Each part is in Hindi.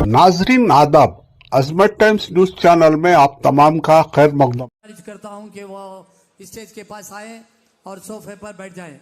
नाजरीन आदाब, अजमत टाइम्स न्यूज चैनल में आप तमाम का खैर मकदम करता हूं कि वो स्टेज के पास आए और सोफे पर बैठ जाएं।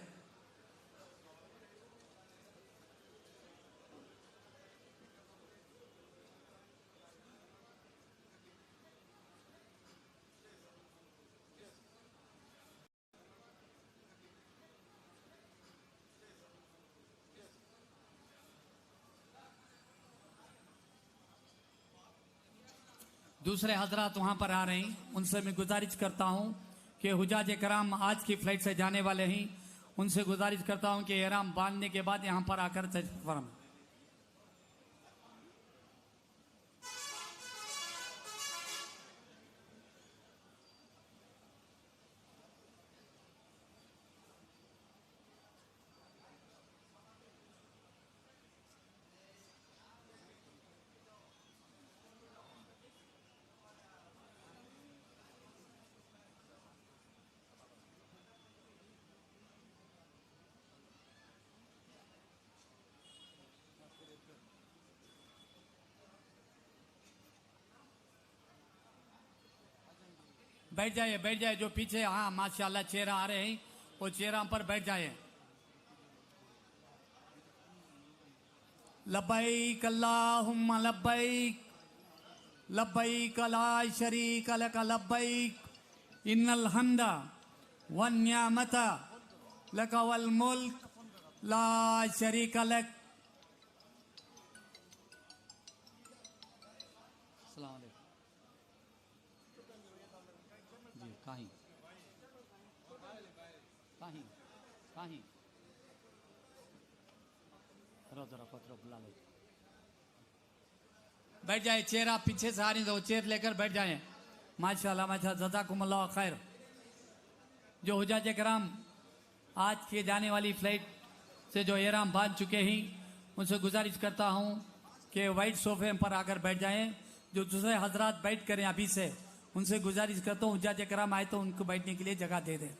दूसरे हजरात वहां पर आ रहे हैं, उनसे मैं गुजारिश करता हूं कि हुजाज कराम आज की फ्लाइट से जाने वाले हैं, उनसे गुजारिश करता हूं कि एहराम बांधने के बाद यहां पर आकर तशरीफ फरमा। बैठ जाइए जो पीछे, हाँ माशाल्लाह चेहरा आ रहे हैं, वो चेहरा पर बैठ जाए। लब्बैक अल्लाहुम्मा लब्बैक लब्बैक ला शरीक लक लब्बैक इन्नल हम्दा वन निअमता लक वल मुल्क ला शरीक लक। बैठ जाए, चेहरा पीछे से आ रही तो चेयर लेकर बैठ जाए। माशाल्लाह माशाल्लाह, जज़ाकुमुल्लाह खैर। जो हुजाज कराम आज के जाने वाली फ्लाइट से जो एहराम बांध चुके हैं, उनसे गुजारिश करता हूं कि वाइट सोफे पर आकर बैठ जाएं। जो दूसरे हजरात बैठ करें अभी से, उनसे गुजारिश करता हूं हुजाज कराम आए तो उनको बैठने के लिए जगह दे दें।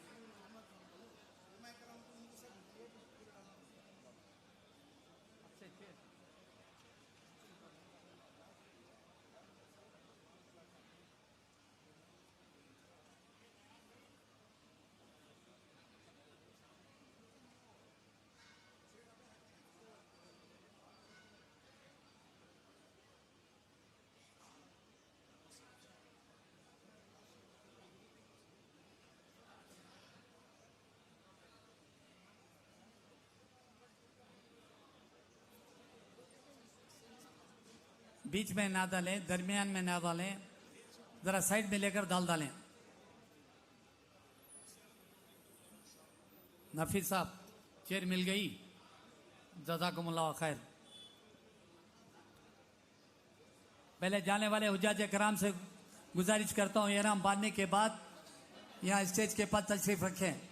बीच में ना डालें, दरमियान में ना डालें, जरा साइड में लेकर डाल डालें। नफीस साहब चेयर मिल गई, जज़ाकुमुल्लाह खैर। पहले जाने वाले हुजाज कराम से गुजारिश करता हूं एहराम बांधने के बाद यहां स्टेज के पास तशरीफ रखें।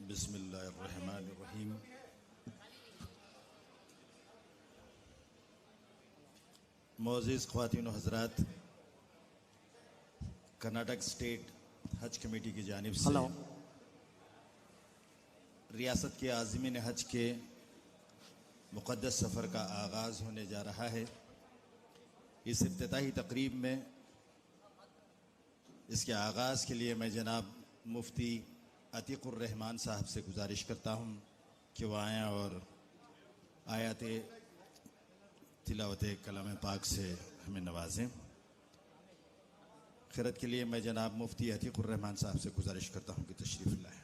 बिस्मिल्लाहिर्रहमानिर्रहीम। मोअज़्ज़िज़ ख़वातीन व हज़रात, कर्नाटक स्टेट हज कमेटी की जानिब से रियासत के आज़मीन हज के मुक़द्दस सफ़र का आगाज़ होने जा रहा है। इस इफ्तिताही तक़रीब में इसके आगाज़ के लिए मैं जनाब मुफ्ती अतीक़ुर रहमान साहब से गुजारिश करता हूँ कि वह आएँ और आयत तिलावत कलाम पाक से हमें नवाजें। खिरत के लिए मैं जनाब मुफ्ती अतीकुर रहमान साहब से गुजारिश करता हूँ कि तशरीफ़ लाएं।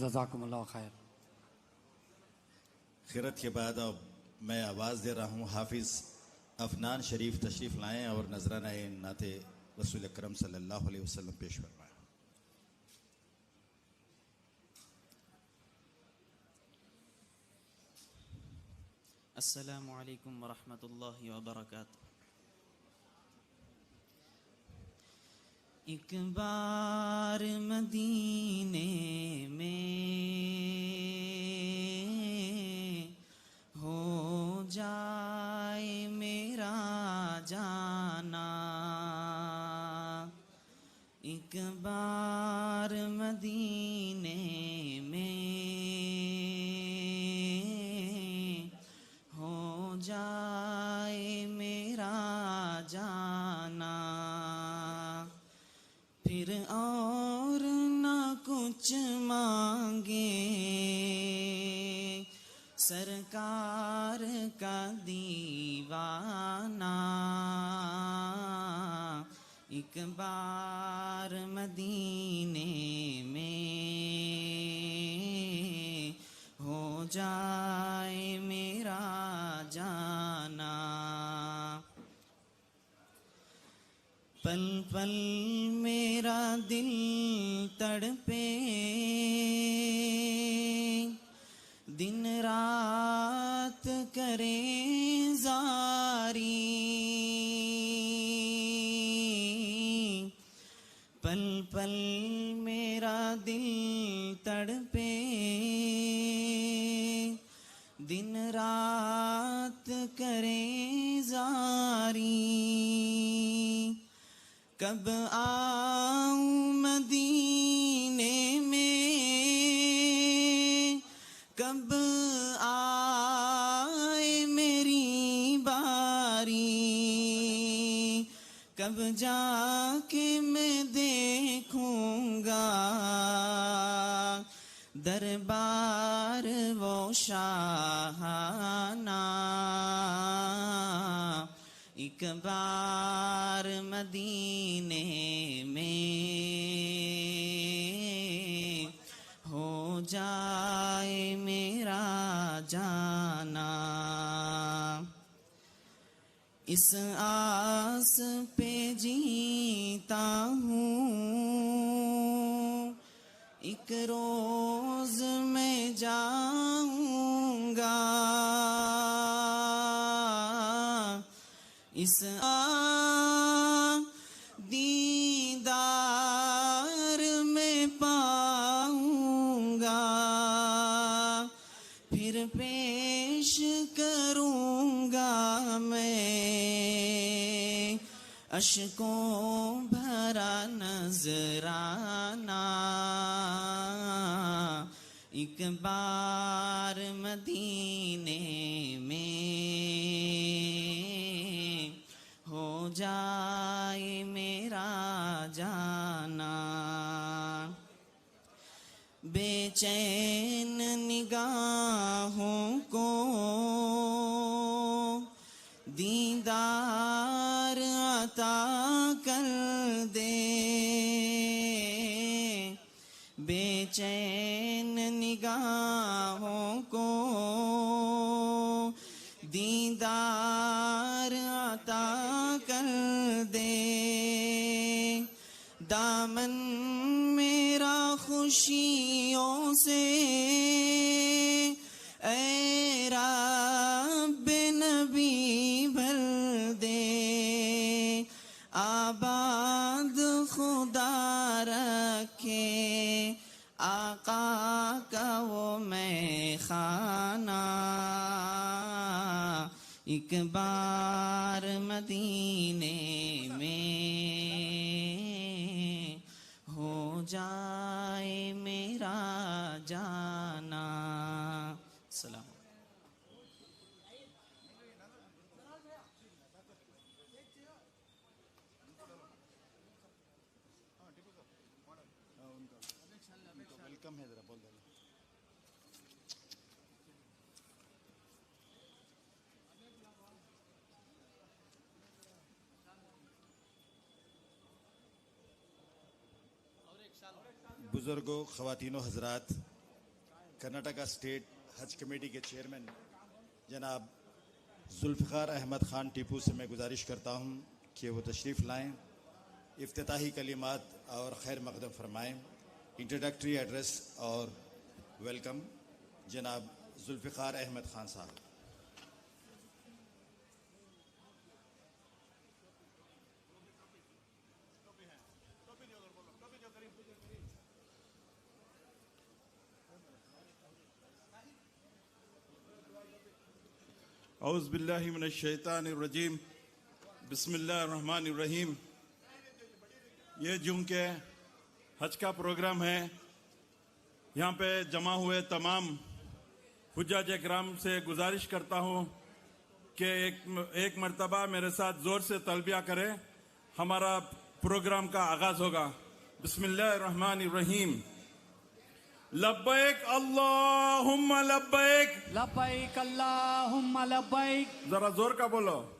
जज़ाकुम अल्लाह खैर। खिरत के बाद अब मैं आवाज़ दे रहा हूँ हाफिज़ अफनान शरीफ तशरीफ़ लाएं और नजराना नाते रसूल अकरम सल्लल्लाहु अलैहि वसल्लम पेश फरमाएं। अस्सलामु अलैकुम वरहमतुल्लाहि वबरकातुहू। एक बार मदीने में हो जाए मेरा जाना, एक बार मदीने में हो जाए मेरा जाना, फिर और ना कुछ मांगे सरकार का दीवाना। एक बार मदीने में हो जाए मेरा जाना, पल पल मेरा दिल तड़पे, दिन रात करे जारी, पल पल मेरा दिल तड़पे, रात करें जारी, कब आऊं मदीने में, कब आए मेरी बारी, कब जाके मैं देखूंगा दरबार वो शाहाना। एक बार मदीने में हो जाए मेरा जाना। इस आस पे जीता हूँ, एक रोज मैं जाऊंगा इस दीदार में पाऊंगा, फिर पेश करूंगा मैं अश्कों भरा नजराना। एक बार मदीने में हो जाए मेरा जाना। बेचैन निगाहों को दीदार अता कर दे, बेचैन निगाहों को दीदार अता कर दे। दामन मेरा खुशियों से ऐ रब्बे नबी भर दे। आबाद खुदा रखे आका का वो मैं खाना। एक बार मदीने में हो जाए मेरा जाना। सलाम। वेलकम है, जरा बोल दो। बुजुर्गों, ख़वातीनो हजरात, कर्नाटका स्टेट हज कमेटी के चेयरमैन जनाब जुल्फ़िकार अहमद ख़ान टीपू से मैं गुजारिश करता हूँ कि वो तशरीफ़ लाएँ, इफ्तिताही कलिमात और खैर मक़दम फरमाएँ। इंट्रोडक्टरी एड्रेस और वेलकम जनाब जुल्फ़िकार अहमद ख़ान साहब। औज़ु बिल्लाहि मिनश शैतानिर रजीम, बिस्मिल्लाहिर रहमानिर रहीम। ये जून के हज का प्रोग्राम है। यहाँ पे जमा हुए तमाम हुज्जाज किराम से गुजारिश करता हूँ कि एक मर्तबा मेरे साथ ज़ोर से तलबिया करें। हमारा प्रोग्राम का आगाज़ होगा। बिस्मिल्लाहिर रहमानिर रहीम। लब्बैक अल्लाहुम्मा लब्बैक, लब्बैक अल्लाहुम्मा लब्बैक, जरा जोर का बोलो।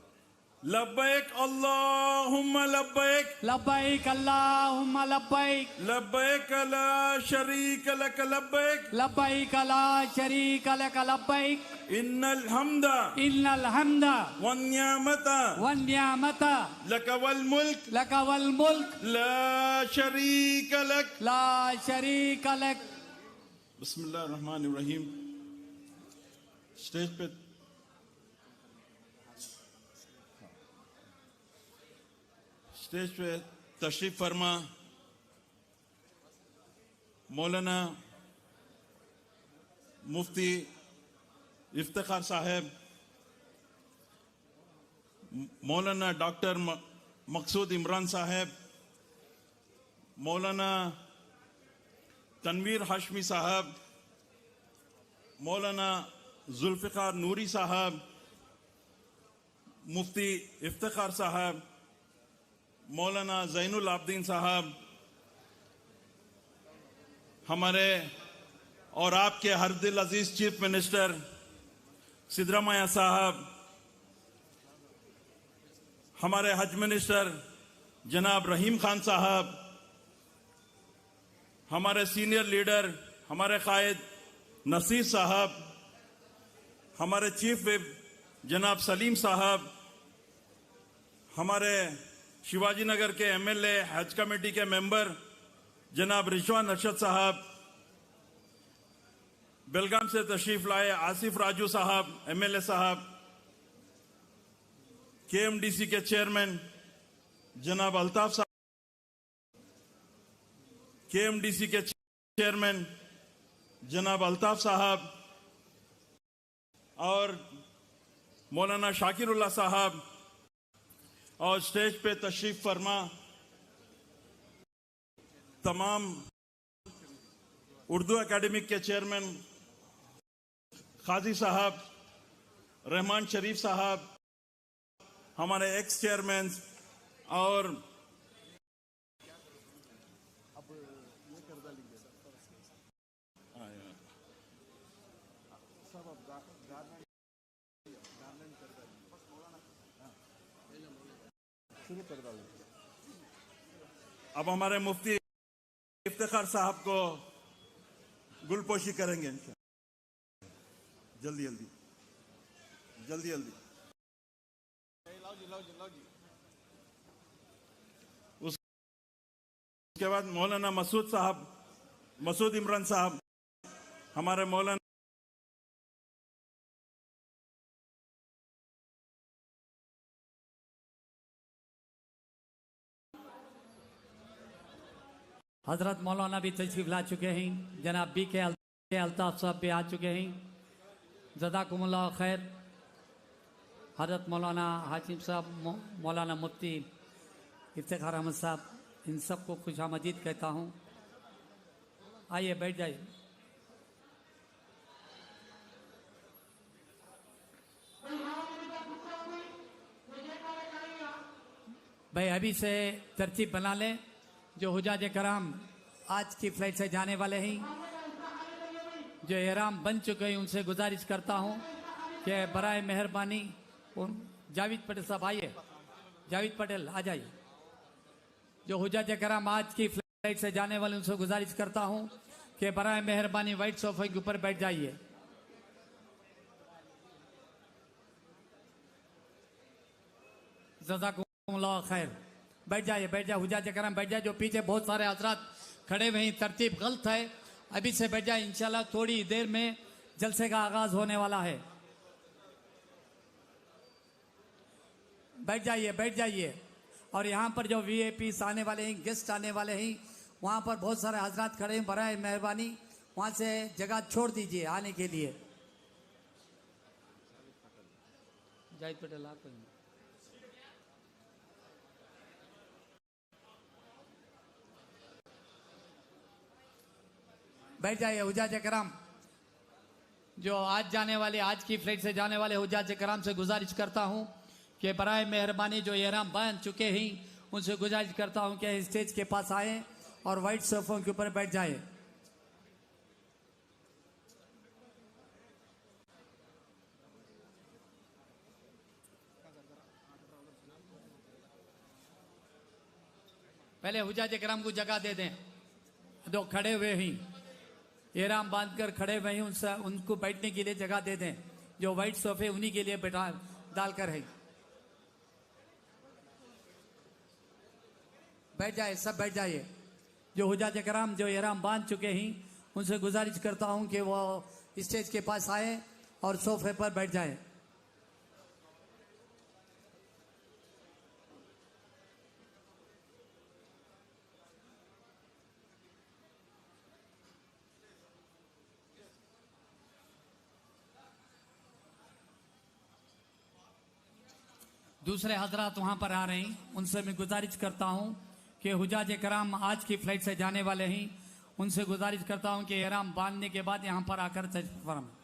लब्बैक अल्लाहुम्मा लब्बैक, लब्बैक अल्लाहुम्मा लब्बैक, लब्बैक ला शरीक लक लब्बैक, लब्बैक ला शरीक लक लब्बैक, इन्नल हम्दा इन्नल हम्दा वन नियामता वन नियामता लक वल मुल्क लक वल मुल्क ला शरीक लक। ला शरीक लक। बिस्मिल्लाहिर रहमानिर रहीम। स्टेज पे तशरीफ फरमा मौलाना मुफ्ती इफ्तिखार साहब, मौलाना डॉक्टर मकसूद इमरान साहब, मौलाना तनवीर हाशमी साहब, मौलाना जुल्फ़िकार नूरी साहब, मुफ्ती इफ्तिखार साहब, मौलाना ज़ैनुल आबदीन साहब, हमारे और आपके हर दिल अजीज चीफ मिनिस्टर सिद्धरामैया साहब, हमारे हज मिनिस्टर जनाब रहीम खान साहब, हमारे सीनियर लीडर हमारे कायद नसीर साहब, हमारे चीफ विप जनाब सलीम साहब, हमारे शिवाजी नगर के एमएलए हज कमेटी के मेंबर जनाब रिजवान अरशद साहब, बेलगाम से तशरीफ लाए आसिफ राजू साहब एमएलए साहब, केएमडीसी के चेयरमैन जनाब अल्ताफ साहब, केएमडीसी के चेयरमैन जनाब अल्ताफ साहब और मौलाना शाकिरुल्लाह साहब, और स्टेज पे तशरीफ फरमा तमाम उर्दू एकेडमिक के चेयरमैन काजी साहब, रहमान शरीफ साहब, हमारे एक्स चेयरमैन और अब हमारे मुफ्ती इफ्तिखार साहब को गुलपोशी करेंगे जल्दी जल्दी जल्दी जल्दी। उसके बाद मौलाना मसूद इमरान साहब, हमारे मौलाना हजरत मौलाना भी तशरीफ ला चुके हैं, जनाब बी के अल्ताफ साहब भी आ चुके हैं, जज़ाकुमुल्लाह खैर। हजरत मौलाना हाशिम साहब, मौलाना मुफ्ती इफ्तिखार अहमद साहब, इन सबको खुशामदीद कहता हूँ। आइए बैठ जाइए। भाई अभी से तरतीब बना लें। जो हुजाज कराम आज की फ्लाइट से जाने वाले हैं, जो एहराम बन चुके हैं, उनसे गुजारिश करता हूं कि बराए मेहरबानी जावेद पटेल साहब आइए, जावेद पटेल आ जाइए। जो हुजाज कराम आज की फ्लाइट से जाने वाले उनसे गुजारिश करता हूं कि बराए मेहरबानी व्हाइट सोफे के ऊपर बैठ जाइए। जज़ाकुमुल्लाह खैर। बैठ जाइए, बैठ जाए हुजाज कराम, बैठ जाए। जो पीछे बहुत सारे हजरात खड़े हुए हैं, तरतीब गलत है, अभी से बैठ जाए। इंशाल्लाह थोड़ी देर में जलसे का आगाज होने वाला है। बैठ जाइए, बैठ जाइए। और यहाँ पर जो वीआईपी आने वाले हैं, गेस्ट आने वाले हैं, वहाँ पर बहुत सारे हजरात खड़े हैं, बराए मेहरबानी वहाँ से जगह छोड़ दीजिए आने के लिए। जावेद पटेल आप बैठ जाइए। हुजाज कराम जो आज जाने वाले, आज की फ्लाइट से जाने वाले हुजाज कराम से गुजारिश करता हूं कि बराए मेहरबानी जो एहराम बांध चुके हैं, उनसे गुजारिश करता हूं कि स्टेज के पास आए और व्हाइट सोफों के ऊपर बैठ जाए। पहले हुजाज कराम को जगह दे दें, जो खड़े हुए हैं, एहराम बांधकर खड़े हुए हैं, उनसे उनको बैठने के लिए जगह दे दें। जो व्हाइट सोफे उन्हीं के लिए बैठा डालकर है। बैठ जाए, सब बैठ जाइए। जो हुजाज कराम जो एहराम बांध चुके हैं, उनसे गुजारिश करता हूं कि वो स्टेज के पास आए और सोफे पर बैठ जाए। दूसरे हजरात वहां पर आ रहे हैं, उनसे मैं गुजारिश करता हूं कि हुजाज कराम आज की फ्लाइट से जाने वाले हैं, उनसे गुजारिश करता हूं कि एहराम बांधने के बाद यहां पर आकर तशरीफ फरमाएं।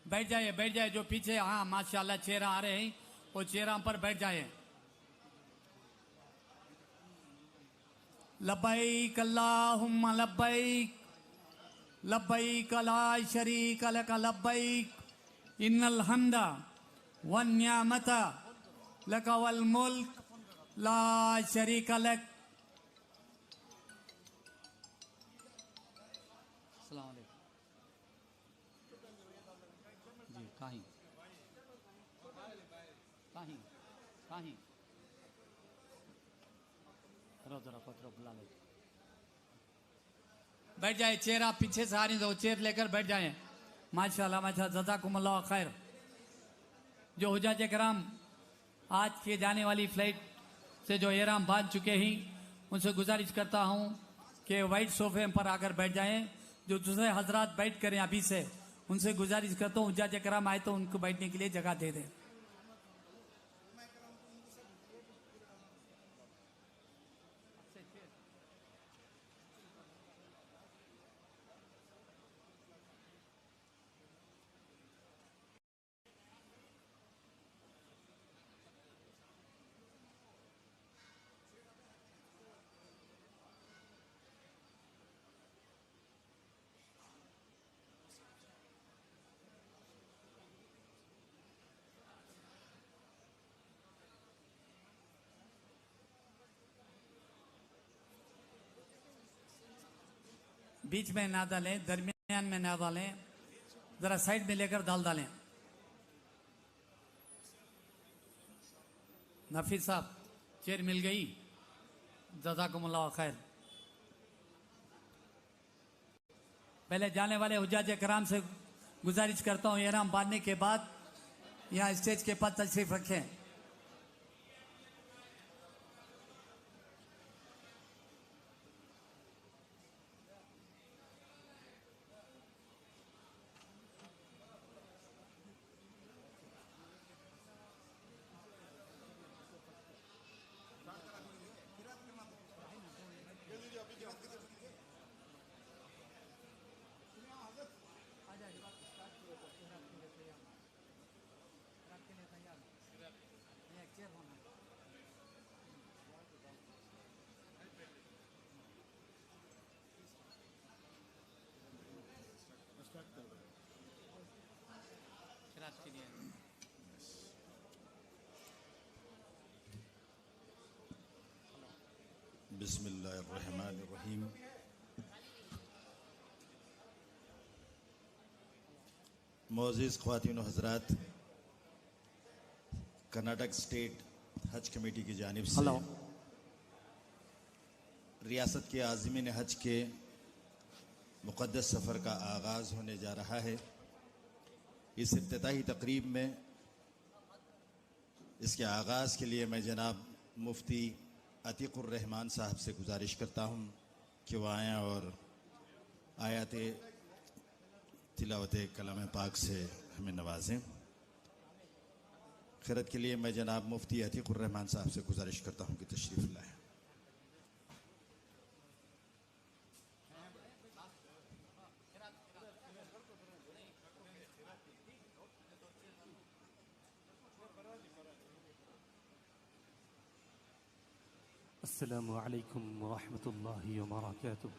बैठ जाइए जो पीछे, हाँ माशाल्लाह चेहरा आ रहे हैं, वो चेहरा पर बैठ जाए। लब्बैक अल्लाहुम्मा लब्बैक लब्बैक ला शरीक लक लब्बैक इन्नल हम्दा वन निअमता लक वल मुल्क ला शरीक लक। अस्सलाम वालेकुम जी। काही जरा पत्र बुला ले। बैठ जाए, चेहरा पीछे से आ रही तो चेयर लेकर बैठ जाए। माशाल्लाह माशाल्लाह, जज़ाकुमुल्लाह खैर। जो हुजाज कराम आज के जाने वाली फ्लाइट से जो एहराम बांध चुके हैं, उनसे गुजारिश करता हूं कि वाइट सोफे पर आकर बैठ जाएं। जो दूसरे हजरात बैठ करें अभी से, उनसे गुजारिश करता हूं हुजाज कराम आए तो उनको बैठने के लिए जगह दे दें। बीच में ना डालें, दरमियान में ना डालें, जरा साइड में लेकर डालें। नफीस साहब चेयर मिल गई, जज़ाकुमुल्लाह खैर। पहले जाने वाले हुज्जाज कराम से गुजारिश करता हूं एहराम बांधने के बाद यहां स्टेज के पास तशरीफ रखें। बिस्मिल्लाहिर्रहमानिर्रहीम। मोअज़्ज़िज़ ख़वातीन व हज़रात, कर्नाटक स्टेट हज कमेटी की जानिब से रियासत के आज़मीन हज के मुक़द्दस सफ़र का आगाज़ होने जा रहा है। इस इफ्तिताही तकरीब में इसके आगाज़ के लिए मैं जनाब मुफ्ती अतीकुर रहमान साहब से गुजारिश करता हूँ कि वह आएँ और आयत तिलावत कलाम पाक से हमें नवाजें। खिरत के लिए मैं जनाब मुफ्ती अतीकुर रहमान साहब से गुजारिश करता हूँ कि तशरीफ़ लाएँ। अस्सलामु अलैकुम व रहमतुल्लाहि व बरकातुहू।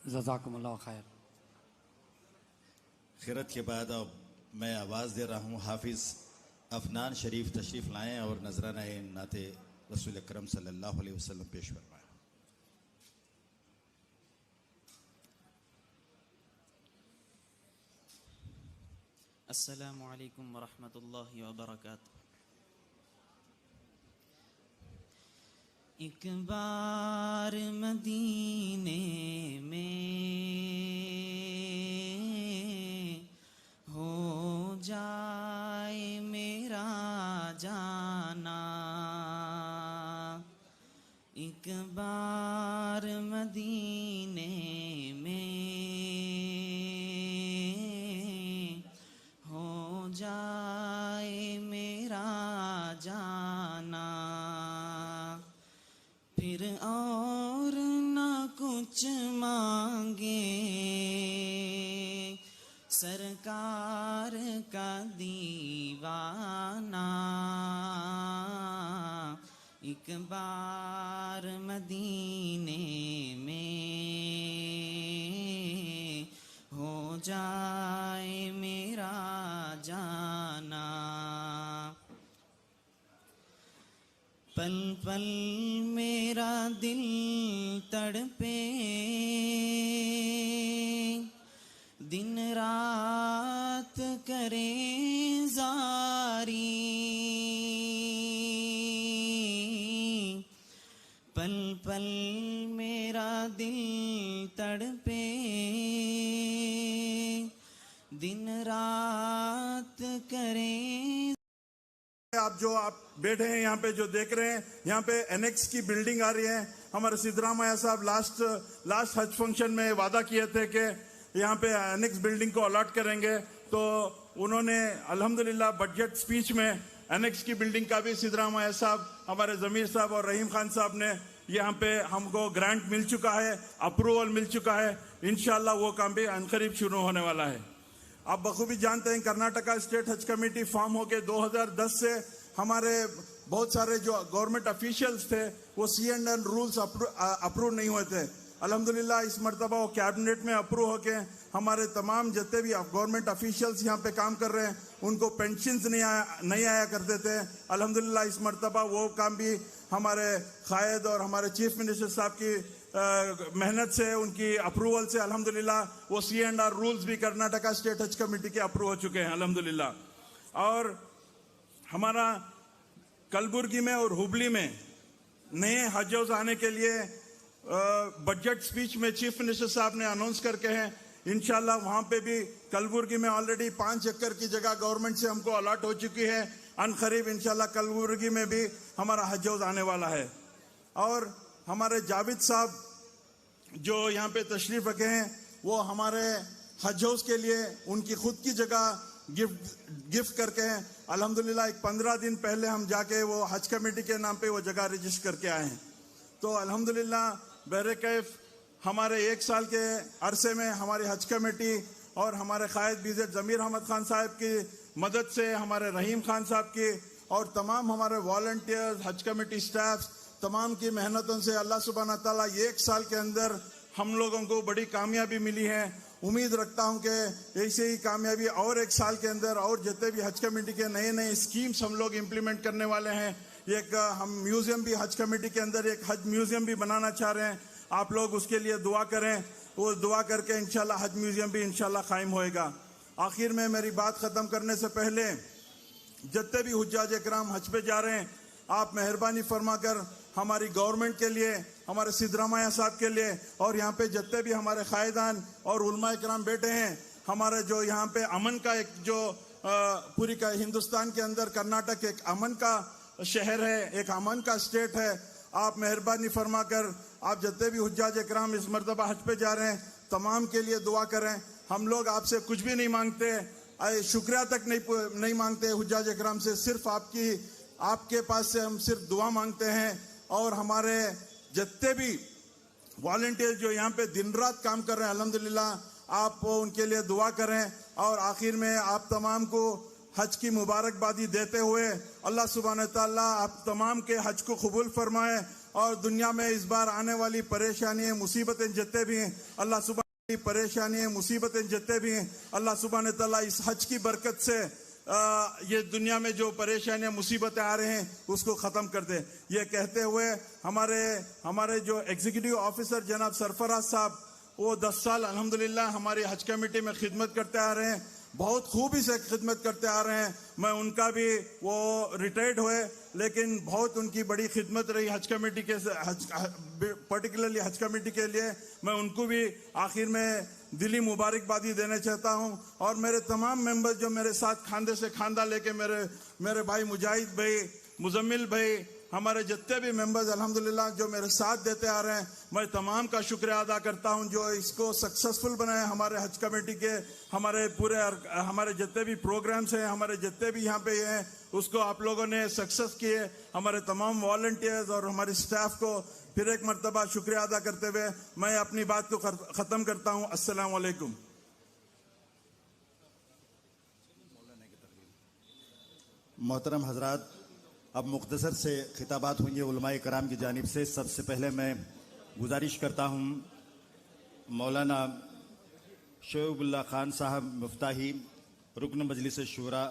जज़ाकुमुल्लाह खैर। खिरत के बाद अब मैं आवाज़ दे रहा हूँ हाफिज़ अफनान शरीफ तशरीफ़ लाएं और नजराना नाते रसूल अकरम सल्लल्लाहु अलैहि वसल्लम पेश फरमाएं। अस्सलामु अलैकुम वरहमतुल्लाहि वबरकातुहू। एक बार मदीने में हो जाए मेरा जाना, एक बार मदीने में हो जाए मेरा जाना, फिर और न कुछ मांगे सरकार का दीवाना, एक बार मदीने में हो जाए मेरा जाना। पल पल मेरा दिल तड़पे, दिन रात करे जारी, पल पल मेरा दिल तड़पे, दिन रात करे। आप बैठे हैं यहाँ पे जो देख रहे हैं, यहाँ पे एनेक्स की बिल्डिंग आ रही है। हमारे सिद्धरामैया साहब लास्ट हज फंक्शन में वादा किए थे कि यहाँ पे एनेक्स बिल्डिंग को अलॉट करेंगे, तो उन्होंने अल्हम्दुलिल्लाह बजट स्पीच में एनेक्स की बिल्डिंग का भी सिद्धरामैया साहब, हमारे जमीर साहब और रहीम खान साहब ने यहाँ पे हमको ग्रांट मिल चुका है, अप्रूवल मिल चुका है। इंशाल्लाह वो काम भी अनकरीब शुरू होने वाला है। आप बखूबी जानते हैं कर्नाटका स्टेट हज कमेटी फॉर्म होके 2010 से हमारे बहुत सारे जो गवर्नमेंट ऑफिशियल्स थे वो C&N रूल्स अप्रूव नहीं हुए थे। अल्हम्दुलिल्लाह इस मरतबा वो कैबिनेट में अप्रूव होके हमारे तमाम जितने भी गवर्नमेंट ऑफिशियल्स यहाँ पे काम कर रहे हैं उनको पेंशन्स नहीं आया करते थे। अल्हम्दुलिल्लाह इस मरतबा वो काम भी हमारे कायद और हमारे चीफ मिनिस्टर साहब की मेहनत से, उनकी अप्रूवल से अल्हम्दुलिल्लाह वो C&R रूल्स भी कर्नाटका स्टेट हज कमेटी के अप्रूव हो चुके हैं अल्हम्दुलिल्लाह। और हमारा कलबुर्गी में और हुबली में नए हज हाउस आने के लिए बजट स्पीच में चीफ मिनिस्टर साहब ने अनाउंस करके हैं। इंशाल्लाह वहां पे भी कलबुर्गी में ऑलरेडी 5 एकड़ की जगह गवर्नमेंट से हमको अलॉट हो चुकी है। अनकरीब इंशाल्लाह कलबुर्गी में भी हमारा हज हाउस आने वाला है। और हमारे जावेद साहब जो यहाँ पे तशरीफ रखे हैं वो हमारे हज हाउस के लिए उनकी खुद की जगह गिफ्ट करके हैं। अल्हम्दुलिल्लाह एक 15 दिन पहले हम जाके वो हज कमेटी के नाम पे वो जगह रजिस्टर करके आए हैं। तो अल्हम्दुलिल्लाह बहरकैफ हमारे 1 साल के अरसे में हमारी हज कमेटी और हमारे कायद बीजेड ज़मीर अहमद खान साहब की मदद से, हमारे रहीम खान साहब की और तमाम हमारे वॉलंटियर्स, हज कमेटी स्टाफ तमाम की मेहनतों से अल्लाह सुब्हाना ताला 1 साल के अंदर हम लोगों को बड़ी कामयाबी मिली है। उम्मीद रखता हूं कि ऐसे ही कामयाबी और 1 साल के अंदर और जितने भी हज कमेटी के नए नए स्कीम्स हम लोग इम्प्लीमेंट करने वाले हैं। एक हम म्यूजियम भी हज कमेटी के अंदर एक हज म्यूजियम भी बनाना चाह रहे हैं। आप लोग उसके लिए दुआ करें, वो दुआ करके इंशाल्लाह हज म्यूजियम भी इंशाल्लाह कायम होएगा। आखिर में मेरी बात खत्म करने से पहले जितने भी हुज्जाज इकराम हज पे जा रहे हैं, आप मेहरबानी फरमाकर हमारी गवर्नमेंट के लिए, हमारे सिद्धरामैया साहब के लिए और यहाँ पे जितने भी हमारे कायदान और उलमा इकराम बैठे हैं, हमारे जो यहाँ पे अमन का एक जो पूरी का हिंदुस्तान के अंदर कर्नाटक एक अमन का शहर है, एक अमन का स्टेट है। आप मेहरबानी फरमाकर आप जितने भी हुज्जाज इकराम इस मरतबा हज पे जा रहे हैं तमाम के लिए दुआ करें। हम लोग आपसे कुछ भी नहीं मांगते, शुक्रिया तक नहीं मांगते हुज्जाज इकराम से, सिर्फ आपके पास से हम सिर्फ दुआ मांगते हैं। और हमारे जितने भी वॉलंटियर जो यहाँ पे दिन रात काम कर रहे हैं अल्हम्दुलिल्लाह आप उनके लिए दुआ करें। और आखिर में आप तमाम को हज की मुबारकबादी देते हुए अल्लाह सुब्हान तआला आप तमाम के हज को कबूल फरमाए और दुनिया में इस बार आने वाली परेशानियां मुसीबतें जितने भी हैं अल्लाह सुब्हान परेशानियां मुसीबतें जितने भी हैं अल्लाह सुब्हान तआला इस हज की बरकत से ये दुनिया में जो परेशानियां मुसीबतें आ रहे हैं उसको ख़त्म कर दे। ये कहते हुए हमारे जो एग्जीक्यूटिव ऑफिसर जनाब सरफराज साहब वो 10 साल अल्हम्दुलिल्लाह हमारी हज कमेटी में खिदमत करते आ रहे हैं, बहुत खूबी से खिदमत करते आ रहे हैं। मैं उनका भी वो रिटायर्ड हुए लेकिन बहुत उनकी बड़ी खिदमत रही हज कमेटी के पर्टिकुलरली हज कमेटी के लिए। मैं उनको भी आखिर में दिली मुबारकबादी देना चाहता हूं। और मेरे तमाम मेंबर्स जो मेरे साथ खांदे से खांदा लेके मेरे भाई मुजाहिद भाई, मुजम्मिल भाई, हमारे जितने भी मेंबर्स अल्हम्दुलिल्लाह जो मेरे साथ देते आ रहे हैं, मैं तमाम का शुक्रिया अदा करता हूं जो इसको सक्सेसफुल बनाए। हमारे हज कमेटी के हमारे जितने भी प्रोग्राम्स हैं, हमारे जितने भी यहाँ पे हैं उसको आप लोगों ने सक्सेस किए। हमारे तमाम वॉलंटियर्स और हमारे स्टाफ को फिर एक मरतबा शुक्रिया अदा करते हुए मैं अपनी बात को ख़त्म करता हूँ। अस्सलाम वालेकुम। मोहतरम हजरात, अब मुख्तसर से खिताबात होंगे उलमाए कराम की जानिब से। सबसे पहले मैं गुजारिश करता हूँ मौलाना शोएबुल्लाह खान साहब मुफ्ताही रुकन मजलिस शुरा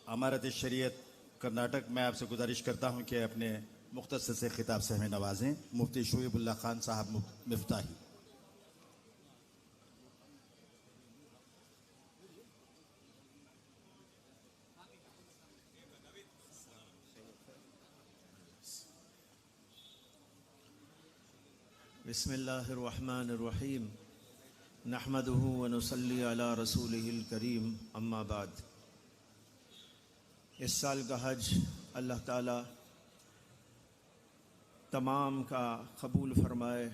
अमारत शरीयत कर्नाटक, मैं आपसे गुजारिश करता हूँ कि अपने मुख्तसर से खिताब से हमें नवाजें। मुफ्ती शोएबुल्लाह खान साहब मुफ्ताही। बिस्मिल्लाहिर्रहमानिर्रहीम नहमदुहु व नुसल्ली अला रसूलिहिल करीम अम्मा बाद। इस साल का हज अल्लाह ताला तमाम का कबूल फरमाए।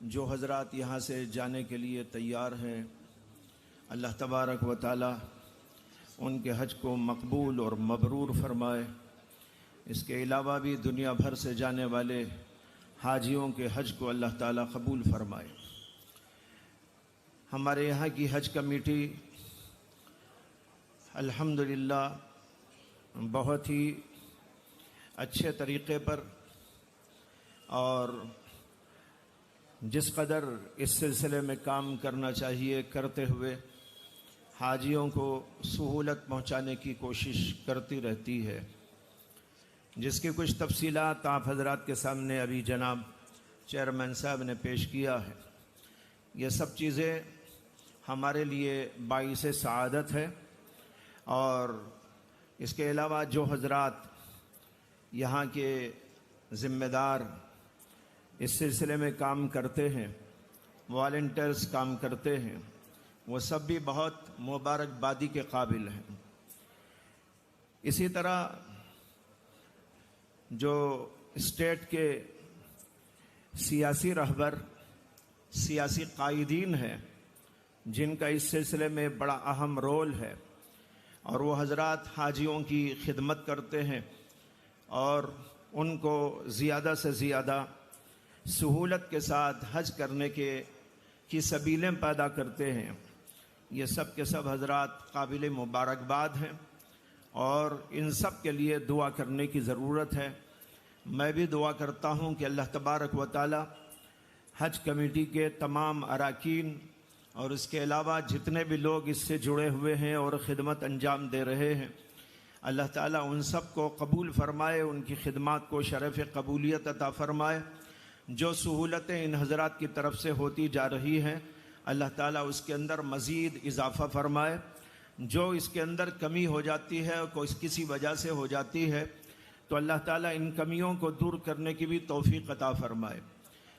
जो हजरात यहाँ से जाने के लिए तैयार हैं अल्लाह तबारक व ताला उनके हज को मकबूल और मबरूर फरमाए। इसके अलावा भी दुनिया भर से जाने वाले हाजियों के हज को अल्लाह ताला कबूल फरमाए। हमारे यहाँ की हज कमेटी अल्हम्दुलिल्लाह बहुत ही अच्छे तरीक़े पर और जिस कदर इस सिलसिले में काम करना चाहिए करते हुए हाजियों को सहूलत पहुंचाने की कोशिश करती रहती है, जिसकी कुछ तफसीलात आप हजरात के सामने अभी जनाब चेयरमैन साहब ने पेश किया है। ये सब चीज़ें हमारे लिए बाइस सआदत है। और इसके अलावा जो हजरात यहाँ के ज़िम्मेदार इस सिलसिले में काम करते हैं, वॉलंटियर्स काम करते हैं, वो सब भी बहुत मुबारकबादी के काबिल हैं। इसी तरह जो स्टेट के सियासी रहबर, सियासी कायदीन हैं, जिनका इस सिलसिले में बड़ा अहम रोल है और वो हजरात हाजियों की खिदमत करते हैं और उनको ज़्यादा से ज़्यादा सहूलत के साथ हज करने की सबीलें पैदा करते हैं, ये सब के सब हजरात काबिल मुबारकबाद हैं और इन सब के लिए दुआ करने की ज़रूरत है। मैं भी दुआ करता हूँ कि अल्लाह तबारक व तआला हज कमेटी के तमाम अरकान और इसके अलावा जितने भी लोग इससे जुड़े हुए हैं और ख़िदमत अंजाम दे रहे हैं, अल्लाह ताला उन सब को कबूल फ़रमाए, उनकी खिदमत को शरफ़ कबूलियत अता फ़रमाए। जो सहूलतें इन हज़रात की तरफ से होती जा रही हैं, अल्लाह ताला उसके अंदर मज़ीद इजाफ़ा फ़रमाए। जो इसके अंदर कमी हो जाती है, कोई किसी वजह से हो जाती है, तो अल्लाह ताला इन कमियों को दूर करने की भी तौफ़ीक़ अता फ़रमाए।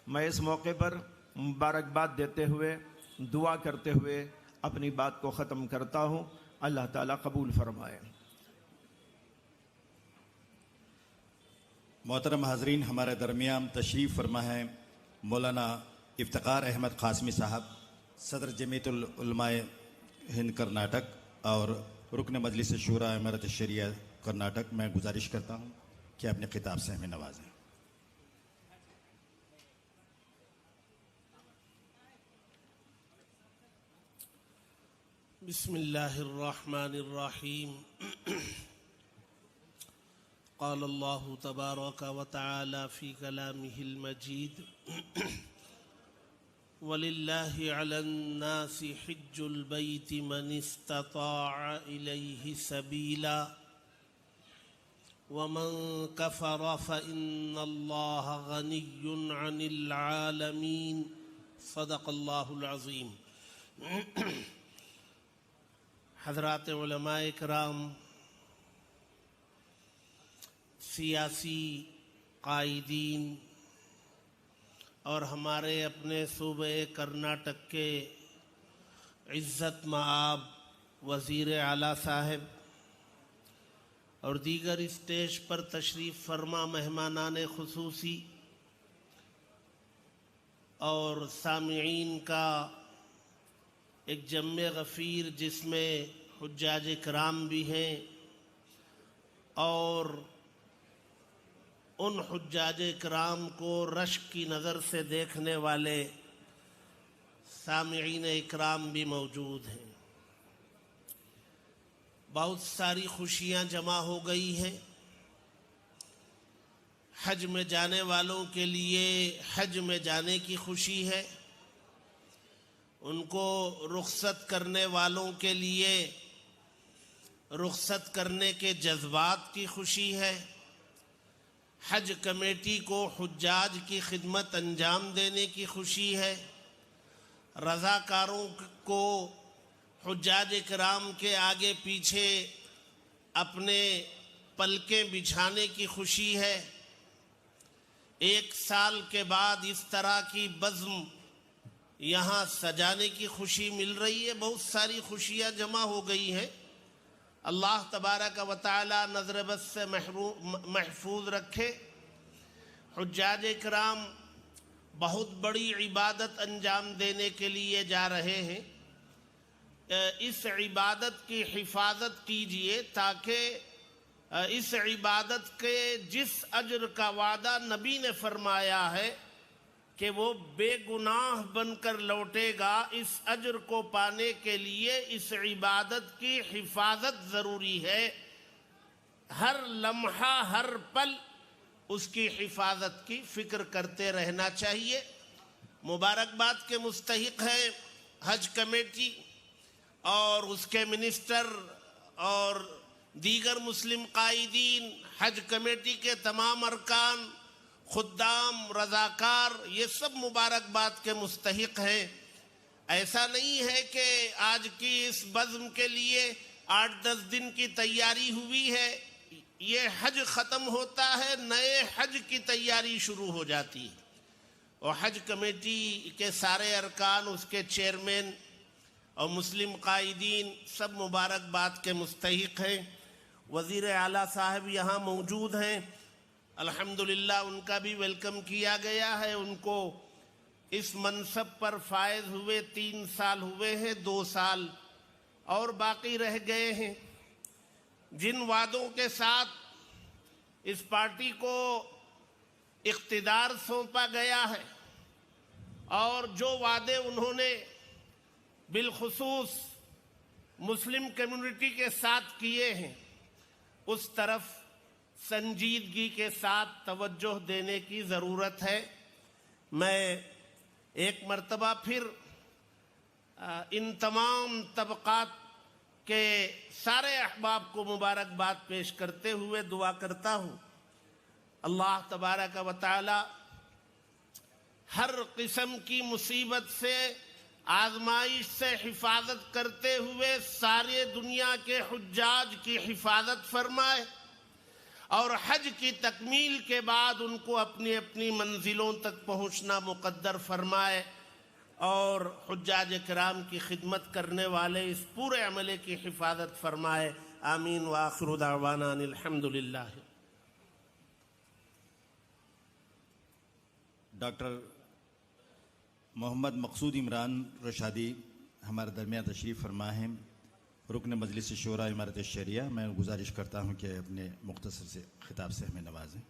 मैं इस मौके पर मुबारकबाद देते हुए, दुआ करते हुए अपनी बात को ख़त्म करता हूँ। अल्लाह ताला कबूल फ़रमाए। मोहतरम हाजरीन, हमारे दरमियान तशरीफ़ फरमा है मौलाना इफ्तिखार अहमद क़ासमी साहब, सदर जमीयतुल उलमाए हिंद कर्नाटक और रुकन मजलिस शूरा इमारत शरिया कर्नाटक। मैं गुजारिश करता हूँ कि अपने खिताब से हमें नवाजें। बिस्मिल्लाहिर्रहमानिर्रहीम। क़ाल अल्लाहु तबारक व तआला फ़ी कलामिहिल मजीद वलिल्लाहि अलन नासि हिज्जुल बैति मन इस्तताअ इलैहि सबीला वमन कफ़र फ़इन्नल्लाह गनिय्युन अनिल आलमीन। सदक़ल्लाहुल अज़ीम। हज़रात उलमाए किराम, सियासी कायदीन और हमारे अपने सूबे कर्नाटक के इज़्ज़त मआब वज़ीर आला साहब और दीगर स्टेज पर तशरीफ़ फरमा मेहमानान खुसूसी और सामिईन का एक जम्मे गफ़ीर जिसमें हुज्जाज किराम भी हैं और उन हुज्जाज किराम को रश्क की नज़र से देखने वाले सामिईन इकराम भी मौजूद हैं। बहुत सारी खुशियाँ जमा हो गई हैं। हज में जाने वालों के लिए हज में जाने की खुशी है, उनको रुखसत करने वालों के लिए रुखसत करने के जज्बात की खुशी है। हज कमेटी को हुज्जाज की खिदमत अंजाम देने की खुशी है। रज़ाकारों को हुज्जाज किराम के आगे पीछे अपने पलकें बिछाने की खुशी है। एक साल के बाद इस तरह की बज़्म यहाँ सजाने की खुशी मिल रही है। बहुत सारी खुशियाँ जमा हो गई हैं। अल्लाह तबारक व तआला नज़र बद से महफूज रखे। हुज्जाज किराम बहुत बड़ी इबादत अंजाम देने के लिए जा रहे हैं। इस इबादत की हिफाजत कीजिए ताकि इस इबादत के जिस अज्र का वादा नबी ने फरमाया है कि वो बेगुनाह बनकर लौटेगा, इस अज्र को पाने के लिए इस इबादत की हिफाजत ज़रूरी है। हर लम्हा हर पल उसकी हिफाजत की फिक्र करते रहना चाहिए। मुबारकबाद के मुस्तहिक हैं हज कमेटी और उसके मिनिस्टर और दीगर मुस्लिम कायदीन, हज कमेटी के तमाम अरकान, खुद्दाम, रज़ाकार, ये सब मुबारकबाद के मुस्तहिक हैं। ऐसा नहीं है कि आज की इस बज़्म के लिए 8-10 दिन की तैयारी हुई है, ये हज ख़त्म होता है, नए हज की तैयारी शुरू हो जाती है। और हज कमेटी के सारे अरकान, उसके चेयरमैन और मुस्लिम कायदीन सब मुबारकबाद के मुस्तहिक हैं। वज़ीर आला साहब यहाँ मौजूद हैं, अल्हम्दुलिल्लाह उनका भी वेलकम किया गया है। उनको इस मनसब पर फायज हुए 3 साल हुए हैं, 2 साल और बाकी रह गए हैं। जिन वादों के साथ इस पार्टी को इख्तिदार सौंपा गया है और जो वादे उन्होंने बिलखुसूस मुस्लिम कम्युनिटी के साथ किए हैं, उस तरफ संजीदगी के साथ तवज्जो देने की ज़रूरत है। मैं एक मर्तबा फिर इन तमाम तबक़ात के सारे अहबाब को मुबारकबाद पेश करते हुए दुआ करता हूँ, अल्लाह तबारक व तआला हर किस्म की मुसीबत से, आजमाइश से हिफाजत करते हुए सारे दुनिया के हुज्जाज की हिफाजत फरमाए और हज की तकमील के बाद उनको अपनी अपनी मंजिलों तक पहुँचना मुक़द्दर फरमाए और हुज्जाज किराम की खिदमत करने वाले इस पूरे अमले की हिफाजत फरमाए। आमीन व आखिरु दावाना अनिल हम्दुलिल्लाह। डॉक्टर मोहम्मद मकसूद इमरान रशादी हमारे दरमियान तशरीफ़ फरमा हैं, रुकन मजलिस शूरा इमारत शरिया। मैं गुजारिश करता हूँ कि अपने मुख्तसर से खिताब से हमें नवाजें।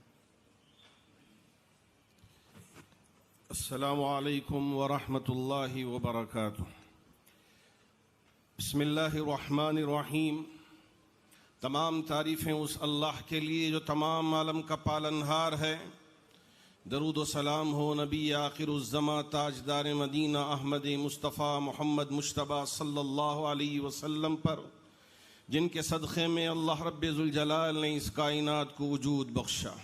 अस्सलामु अलैकुम व रहमतुल्लाहि व बरकातुहू। बिस्मिल्लाहिर्रहमानिर रहीम। तमाम तारीफ़ें उस अल्लाह के लिए जो तमाम आलम का पालनहार है। दरूद व सलाम हो नबी आखिरुज़्ज़मा ताजदार मदीना अहमद मुस्तफ़ा मोहम्मद मुश्तबा सल्लल्लाहु अलैहि वसल्लम पर, जिनके सदक़े में अल्लाह रब्बुल जलाल ने इस कायनात को वजूद बख्शा।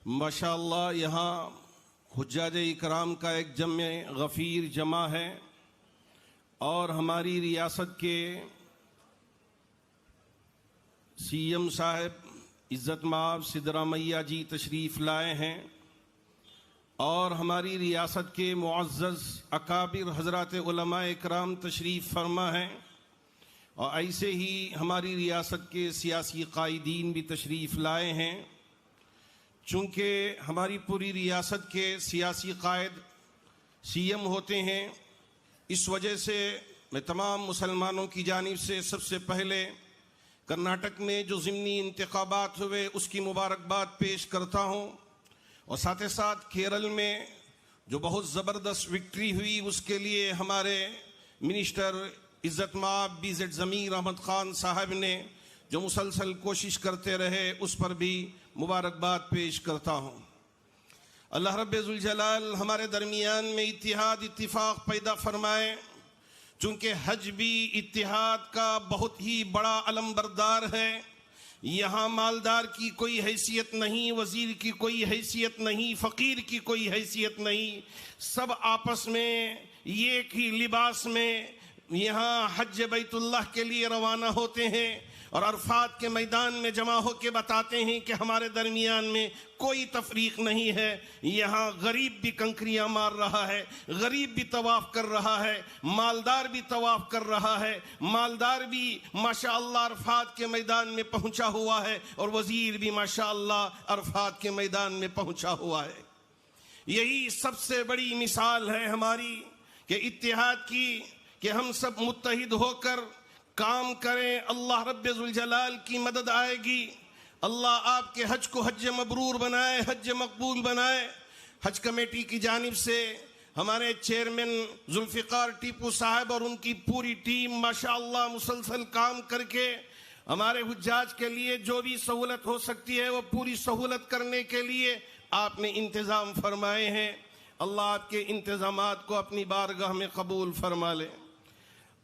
माशाअल्लाह यहाँ हुज्जाज इकराम का एक जम्मे गफ़ीर जमा है और हमारी रियासत के सीएम साहब इज़्ज़त माब सिद्धरामैया जी तशरीफ़ लाए हैं और हमारी रियासत के मुअज़्ज़ज़ अकाबिर हज़रात उलमाए इकराम तशरीफ़ फरमा हैं और ऐसे ही हमारी रियासत के सियासी कायदीन भी तशरीफ़ लाए हैं। चूँकि हमारी पूरी रियासत के सियासी कायद सीएम होते हैं, इस वजह से मैं तमाम मुसलमानों की जानिब से सबसे पहले कर्नाटक में जो ज़िमनी इंतखाबात हुए उसकी मुबारकबाद पेश करता हूँ और साथ ही साथ केरल में जो बहुत ज़बरदस्त विक्ट्री हुई उसके लिए हमारे मिनिस्टर इज़्ज़त माब BZ ज़मीर अहमद ख़ान साहब ने जो मुसलसल कोशिश करते रहे उस पर भी मुबारकबाद पेश करता हूँ। अल्लाह रब्बुल जलाल हमारे दरमियान में इत्तिहाद इत्तिफाक पैदा फरमाए। चूँकि हज भी इत्तिहाद का बहुत ही बड़ा अलमबरदार है। यहाँ मालदार की कोई हैसियत नहीं, वज़ीर की कोई हैसियत नहीं, फ़कीर की कोई हैसियत नहीं, सब आपस में एक ही लिबास में यहाँ हज बैतुल्लाह के लिए रवाना होते हैं और अरफात के मैदान में जमा होकर बताते हैं कि हमारे दरमियान में कोई तफरीक नहीं है। यहाँ गरीब भी कंकरियाँ मार रहा है, गरीब भी तवाफ़ कर रहा है, मालदार भी तवाफ़ कर रहा है, मालदार भी माशाअल्लाह अरफात के मैदान में पहुँचा हुआ है और वज़ीर भी माशाअल्लाह अरफात के मैदान में पहुँचा हुआ है। यही सबसे बड़ी मिसाल है हमारी कि इत्तिहाद की, कि हम सब मुत्तहिद होकर काम करें, अल्लाह रब्बुल जलाल की मदद आएगी। अल्लाह आपके हज को हज मबरूर बनाए, हज मकबूल बनाए। हज कमेटी की जानिब से हमारे चेयरमैन जुल्फ़िकार टीपू साहब और उनकी पूरी टीम माशाअल्लाह मुसलसल काम करके हमारे हुज्जाज के लिए जो भी सहूलत हो सकती है वो पूरी सहूलत करने के लिए आपने इंतज़ाम फरमाए हैं। अल्लाह आपके इंतज़ामात को अपनी बारगाह में कबूल फरमा ले।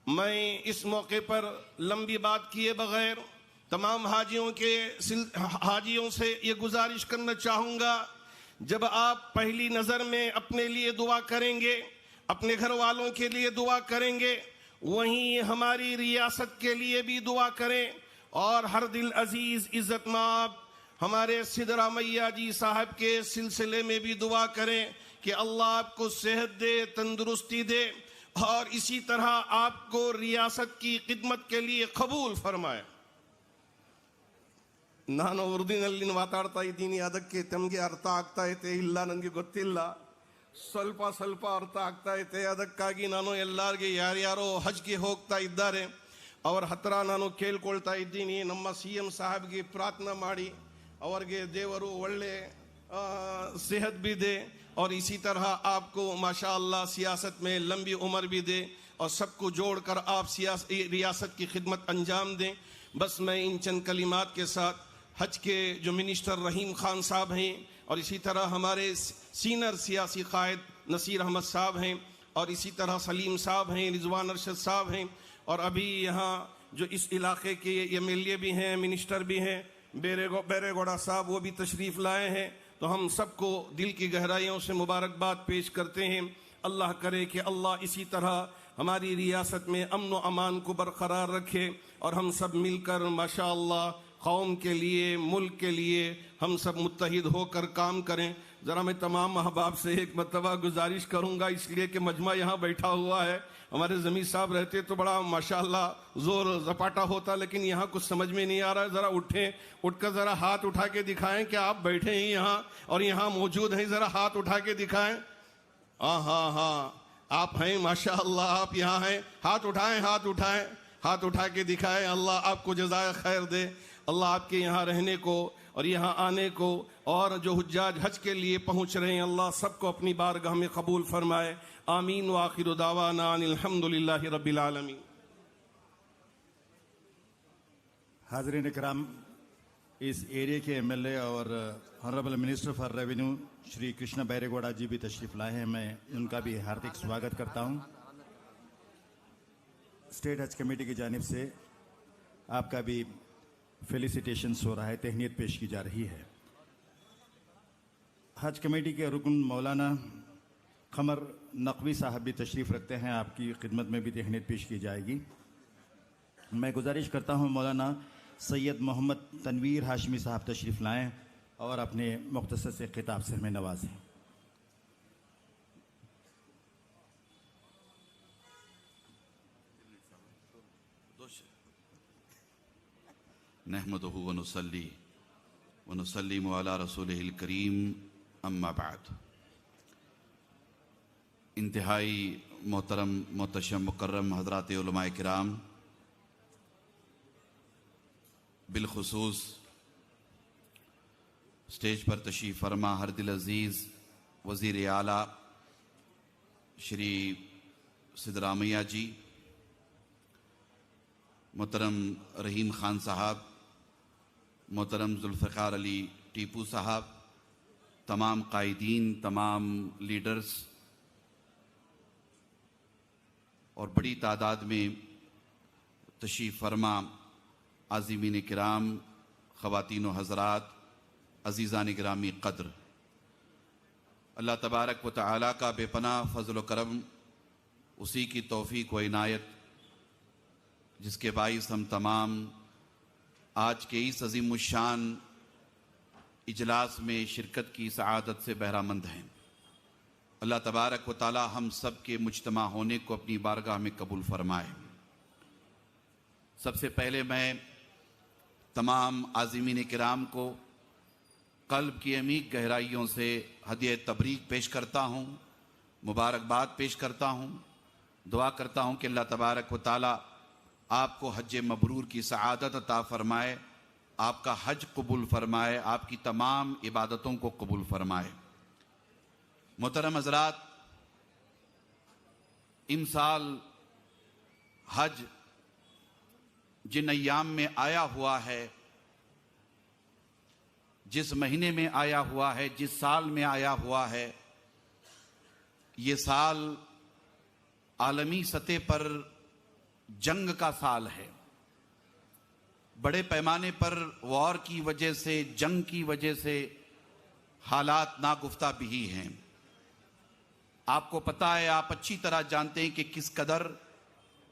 मैं इस मौके पर लंबी बात किए बगैर तमाम हाजियों से ये गुजारिश करना चाहूँगा, जब आप पहली नज़र में अपने लिए दुआ करेंगे, अपने घर वालों के लिए दुआ करेंगे, वहीं हमारी रियासत के लिए भी दुआ करें और हर दिल अजीज इज़्ज़त माब हमारे सिदरा मैया जी साहब के सिलसिले में भी दुआ करें कि अल्लाह आपको सेहत दे, तंदुरुस्ती दे और इसी तरह आपको रियासत की खिदमत के लिए कबूल फरमाए। ನಾನು ಉರ್ದಿನಲ್ಲಿ ಮಾತಾಡ್ತಾ ಇದ್ದೀನಿ, ಅದಕ್ಕೆ ತಮಗೆ ಅರ್ಥ ಆಗ್ತಾ ಐತೆ ಇಲ್ಲ ನನಗೆ ಗೊತ್ತಿಲ್ಲ, ಸ್ವಲ್ಪ ಸ್ವಲ್ಪ ಅರ್ಥ ಆಗ್ತಾ ಐತೆ, ಅದಕ್ಕಾಗಿ ನಾನು ಎಲ್ಲರಿಗೆ ಯಾರ್ಯಾರೋ ಹಜ್ಗೆ ಹೋಗ್ತಾ ಇದ್ದಾರೆ ಅವರ ಹತ್ರ ನಾನು ಕೇಳ್ಕೊಳ್ತಾ ಇದ್ದೀನಿ, ನಮ್ಮ CM ಸಾಹಬ್ಗೆ ಪ್ರಾರ್ಥನೆ ಮಾಡಿ ಅವರಿಗೆ ದೇವರು ಒಳ್ಳೆ सेहत भी दे और इसी तरह आपको माशाअल्लाह सियासत में लंबी उम्र भी दे और सबको जोड़कर आप रियासत की खिदमत अंजाम दें। बस मैं इन चंद कलिमात के साथ हज के जो मिनिस्टर रहीम खान साहब हैं और इसी तरह हमारे सीनियर सियासी कायद नसीर अहमद साहब हैं और इसी तरह सलीम साहब हैं, रिजवान अरशद साहब हैं और अभी यहाँ जो इस इलाके के MLA भी हैं, मिनिस्टर भी हैं, बेरेगौड़ा साहब, वो भी तशरीफ़ लाए हैं। तो हम सबको दिल की गहराइयों से मुबारकबाद पेश करते हैं। अल्लाह करे कि अल्लाह इसी तरह हमारी रियासत में अमन व अमान को बरकरार रखे और हम सब मिलकर माशाअल्लाह कौम के लिए, मुल्क के लिए हम सब मुत्तहिद होकर काम करें। ज़रा मैं तमाम अहबाब से एक मरतबा गुजारिश करूँगा, इसलिए कि मजमा यहाँ बैठा हुआ है, हमारे ज़मीर साहब रहते तो बड़ा माशाअल्लाह ज़ोर ज़पाटा होता, लेकिन यहाँ कुछ समझ में नहीं आ रहा है। ज़रा उठकर ज़रा हाथ उठा के दिखाएं कि आप बैठे हैं यहाँ और यहाँ मौजूद हैं, ज़रा हाथ उठा के दिखाएं। हाँ, आप हैं माशाअल्लाह, आप यहाँ हैं, हाथ उठाएं, हाथ उठा के दिखाएं। अल्लाह आपको जज़ाए खैर दे, अल्लाह आपके यहाँ रहने को और यहाँ आने को और जो हुज्जाज हज के लिए पहुँच रहे हैं अल्लाह सबको अपनी बारगाह में कबूल फरमाए। आमीन व आखिरु दावाना अनिल हम्दुलिल्लाहि रब्बिल आलमीन। हाज़रीन इकराम, इस एरिया के MLA और honourable minister for revenue Shri Krishna Byregowda ji भी तशरीफ़ लाए हैं, मैं उनका भी हार्दिक स्वागत करता हूं। स्टेट हज कमेटी की जानिब से आपका भी फेलिसिटेशंस हो रहा है, तहनीत पेश की जा रही है। हज कमेटी के रुकन मौलाना खमर नकवी साहब भी तशरीफ़ रखते हैं, आपकी खिदमत में भी तहनीत पेश की जाएगी। मैं गुजारिश करता हूं मौलाना सैयद मोहम्मद तनवीर हाशमी साहब तशरीफ़ लाएं और अपने मुख्तसर से खिताब से हमें नवाजें। नहमदुहु व नुसल्लिमु अला रसूलिहिल करीम, अम्मा बाद। इंतहाई मोहतरम मोहतशम मुकर्रम हज़रात उलमाए किराम, बिलखुसूस स्टेज पर तशरीफ़ फरमा हर दिल अज़ीज़ वज़ीर आला श्री सिदरा मैया जी, मोहतरम रहीम खान साहब, मोहतरम जुल्फ़िकार अली टीपू साहब, तमाम कायदीन, तमाम लीडर्स और बड़ी तादाद में तशरीफ़ फरमा आज़िमीन किराम, ख़वातीन व हज़रात, अज़ीज़ान गिरामी क़द्र, अल्लाह तबारक व तआला का बेपनाह फ़ज़ल व करम, उसी की तौफ़ीक़ व इनायत जिसके बाइस हम तमाम आज के इस अज़ीमुश्शान इजलास में शिरकत की सआदत से बहरामंद हैं। अल्लाह तबारक व तआला हम सब के मुज्तमा होने को अपनी बारगाह में कबूल फरमाए। सबसे पहले मैं तमाम आज़िमीन किराम को क़ल्ब की अमीक गहराइयों से हदिया तबरीक पेश करता हूँ, मुबारकबाद पेश करता हूँ, दुआ करता हूँ कि अल्लाह तबारक व तआला आपको हज मबरूर की सआदत अता फरमाए, आपका हज कबूल फरमाए, आपकी तमाम इबादतों को कबूल फरमाए। मोहतरम हज़रात, इमसाल हज जिन अय्याम में आया हुआ है, जिस महीने में आया हुआ है, जिस साल में आया हुआ है, ये साल आलमी सतह पर जंग का साल है। बड़े पैमाने पर वॉर की वजह से, जंग की वजह से हालात नागुफ्ता भी हैं। आपको पता है, आप अच्छी तरह जानते हैं कि किस कदर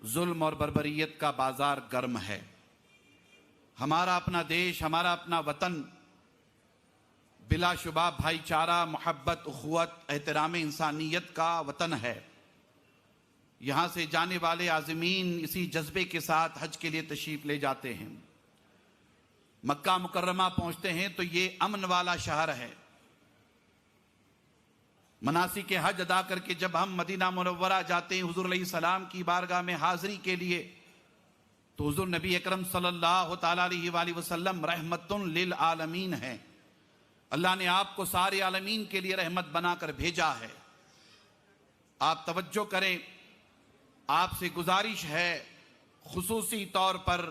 जुल्म और बर्बरियत का बाजार गर्म है। हमारा अपना देश, हमारा अपना वतन बिलाशुबा भाईचारा, मोहब्बत, उखुवत, एहतराम इंसानियत का वतन है। यहाँ से जाने वाले आज़मीन इसी जज्बे के साथ हज के लिए तशरीफ ले जाते हैं। मक्का मुकर्रमा पहुँचते हैं तो ये अमन वाला शहर है। मनासिक के हज अदा करके जब हम मदीना मुनव्वरा जाते हैं हुजूर अलैहिस्सलाम की बारगाह में हाज़री के लिए, तो हुजूर नबी अकरम सल्लल्लाहु तआला अलैहि वसल्लम रहमतुन लिल आलमीन हैं। अल्लाह ने आपको सारे आलमीन के लिए रहमत बनाकर भेजा है। आप तवज्जो करें, आपसे गुजारिश है खुसूसी तौर पर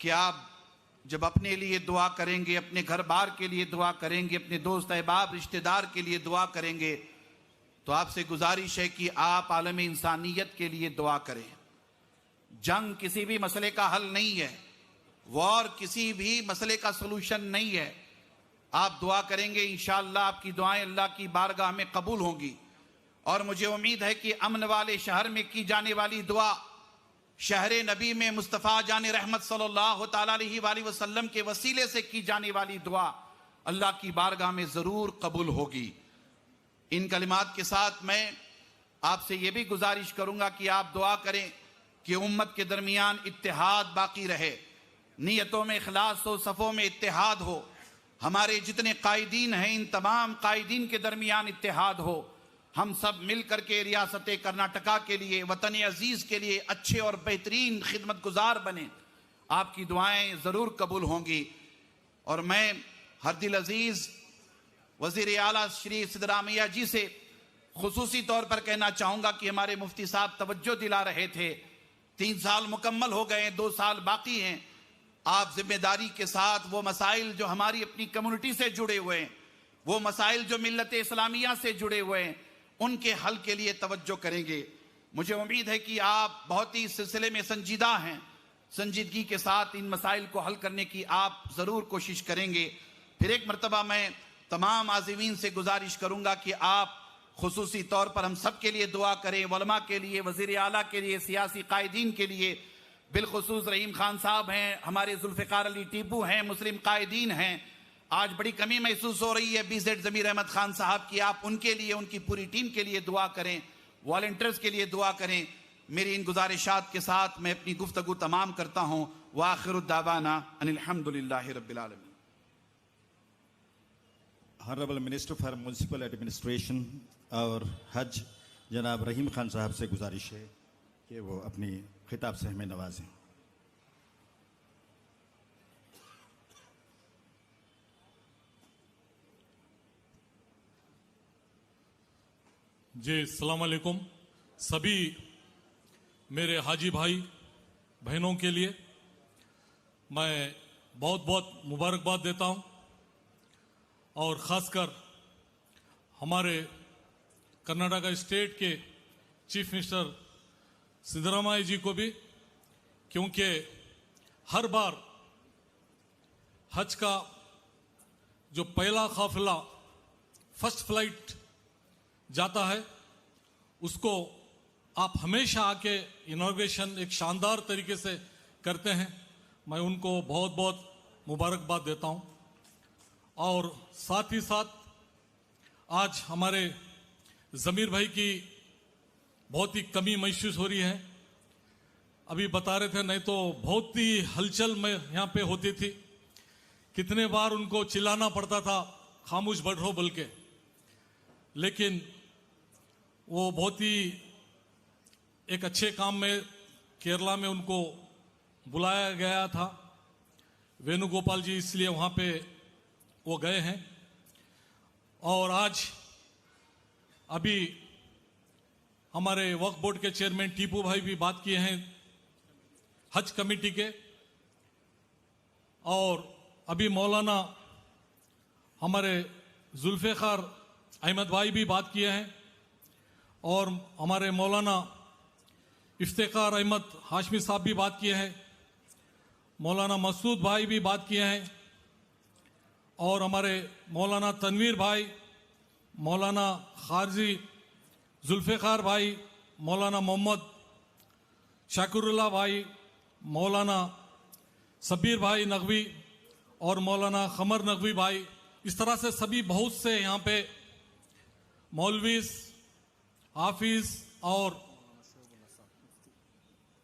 कि आप जब अपने लिए दुआ करेंगे, अपने घर बार के लिए दुआ करेंगे, अपने दोस्त अहबाब रिश्तेदार के लिए दुआ करेंगे, तो आपसे गुजारिश है कि आप आलम इंसानियत के लिए दुआ करें। जंग किसी भी मसले का हल नहीं है, वॉर किसी भी मसले का सलूशन नहीं है। आप दुआ करेंगे, इंशाअल्लाह आपकी दुआएं अल्लाह की बारगाह में कबूल होंगी। और मुझे उम्मीद है कि अमन वाले शहर में की जाने वाली दुआ, शहर नबी में मुस्तफ़ा जान रहमत सल्लल्लाहु तआला अलैहि वसल्लम के वसीले से की जाने वाली दुआ अल्लाह की बारगाह में ज़रूर कबूल होगी। इन कलिमात के साथ मैं आपसे ये भी गुजारिश करूँगा कि आप दुआ करें कि उम्मत के दरमियान इत्तेहाद बाकी रहे, नीयतों में इखलास हो, सफ़ों में इत्तेहाद हो। हमारे जितने कायदीन हैं, इन तमाम कायदीन के दरमियान इत्तेहाद हो। हम सब मिल करके रियासत कर्नाटका के लिए, वतन अजीज़ के लिए अच्छे और बेहतरीन खिदमत गुजार बने। आपकी दुआएं ज़रूर कबूल होंगी। और मैं हर दिल अजीज़ वज़ीर आला श्री सिद्धरामैया जी से खुसूसी तौर पर कहना चाहूँगा कि हमारे मुफ्ती साहब तवज्जो दिला रहे थे, 3 साल मुकम्मल हो गए, 2 साल बाकी हैं। आप जिम्मेदारी के साथ वो मसाइल जो हमारी अपनी कम्युनिटी से जुड़े हुए हैं, वो मसाइल जो मिल्लत इस्लामिया से जुड़े हुए हैं, उनके हल के लिए तवज्जो करेंगे। मुझे उम्मीद है कि आप बहुत ही इस सिलसिले में संजीदा हैं, संजीदगी के साथ इन मसाइल को हल करने की आप ज़रूर कोशिश करेंगे। फिर एक मरतबा मैं तमाम आज़मीन से गुजारिश करूँगा कि आप खुसूसी तौर पर हम सब के लिए दुआ करें, उलमा के लिए, वज़ीर आला के लिए, सियासी कायदीन के लिए। बिलखुसूस रहीम खान साहब हैं, हमारे जुल्फ़िकार अली टीपू हैं, मुस्लिम कायदीन हैं। आज बड़ी कमी महसूस हो रही है BZ ज़मीर अहमद खान साहब की। आप उनके लिए, उनकी पूरी टीम के लिए दुआ करें, वॉलंटियर्स के लिए दुआ करें। मेरी इन गुजारिशात के साथ मैं अपनी गुफ्तगू तमाम करता हूँ। व आखिरु दावाना अनिल हम्दुलिल्लाहि रब्बिल आलमीन। Honourable minister for municipal administration और हज जनाब रहीम खान साहब से गुजारिश है कि वो अपनी खिताब से हमें नवाजें। जी अस्सलाम वालेकुम। सभी मेरे हाजी भाई बहनों के लिए मैं बहुत बहुत मुबारकबाद देता हूं, और ख़ासकर हमारे कर्नाटका स्टेट के चीफ मिनिस्टर सिद्धरामैया जी को भी, क्योंकि हर बार हज का जो पहला काफिला फर्स्ट फ्लाइट जाता है, उसको आप हमेशा आके इनॉग्रेशन एक शानदार तरीके से करते हैं। मैं उनको बहुत बहुत मुबारकबाद देता हूं। और साथ ही साथ आज हमारे ज़मीर भाई की बहुत ही कमी महसूस हो रही है। अभी बता रहे थे, नहीं तो बहुत ही हलचल में यहाँ पे होती थी। कितने बार उनको चिल्लाना पड़ता था खामोश बैठो बोल के, लेकिन वो बहुत ही एक अच्छे काम में केरला में उनको बुलाया गया था, वेणुगोपाल जी, इसलिए वहाँ पे वो गए हैं। और आज अभी हमारे वक्फ बोर्ड के चेयरमैन टीपू भाई भी बात किए हैं हज कमेटी के, और अभी मौलाना हमारे जुल्फ़िकार अहमद भाई भी बात किए हैं और हमारे मौलाना इफ्तिखार अहमद हाशमी साहब भी बात किए हैं, मौलाना मसूद भाई भी बात किए हैं और हमारे मौलाना तनवीर भाई, मौलाना खारजी जुल्फ़िकार भाई, मौलाना मोहम्मद शाकुरुल्लाह भाई, मौलाना सबीर भाई नकवी और मौलाना खमर नकवी भाई, इस तरह से सभी बहुत से यहाँ पे मौलवीज, हाफिज और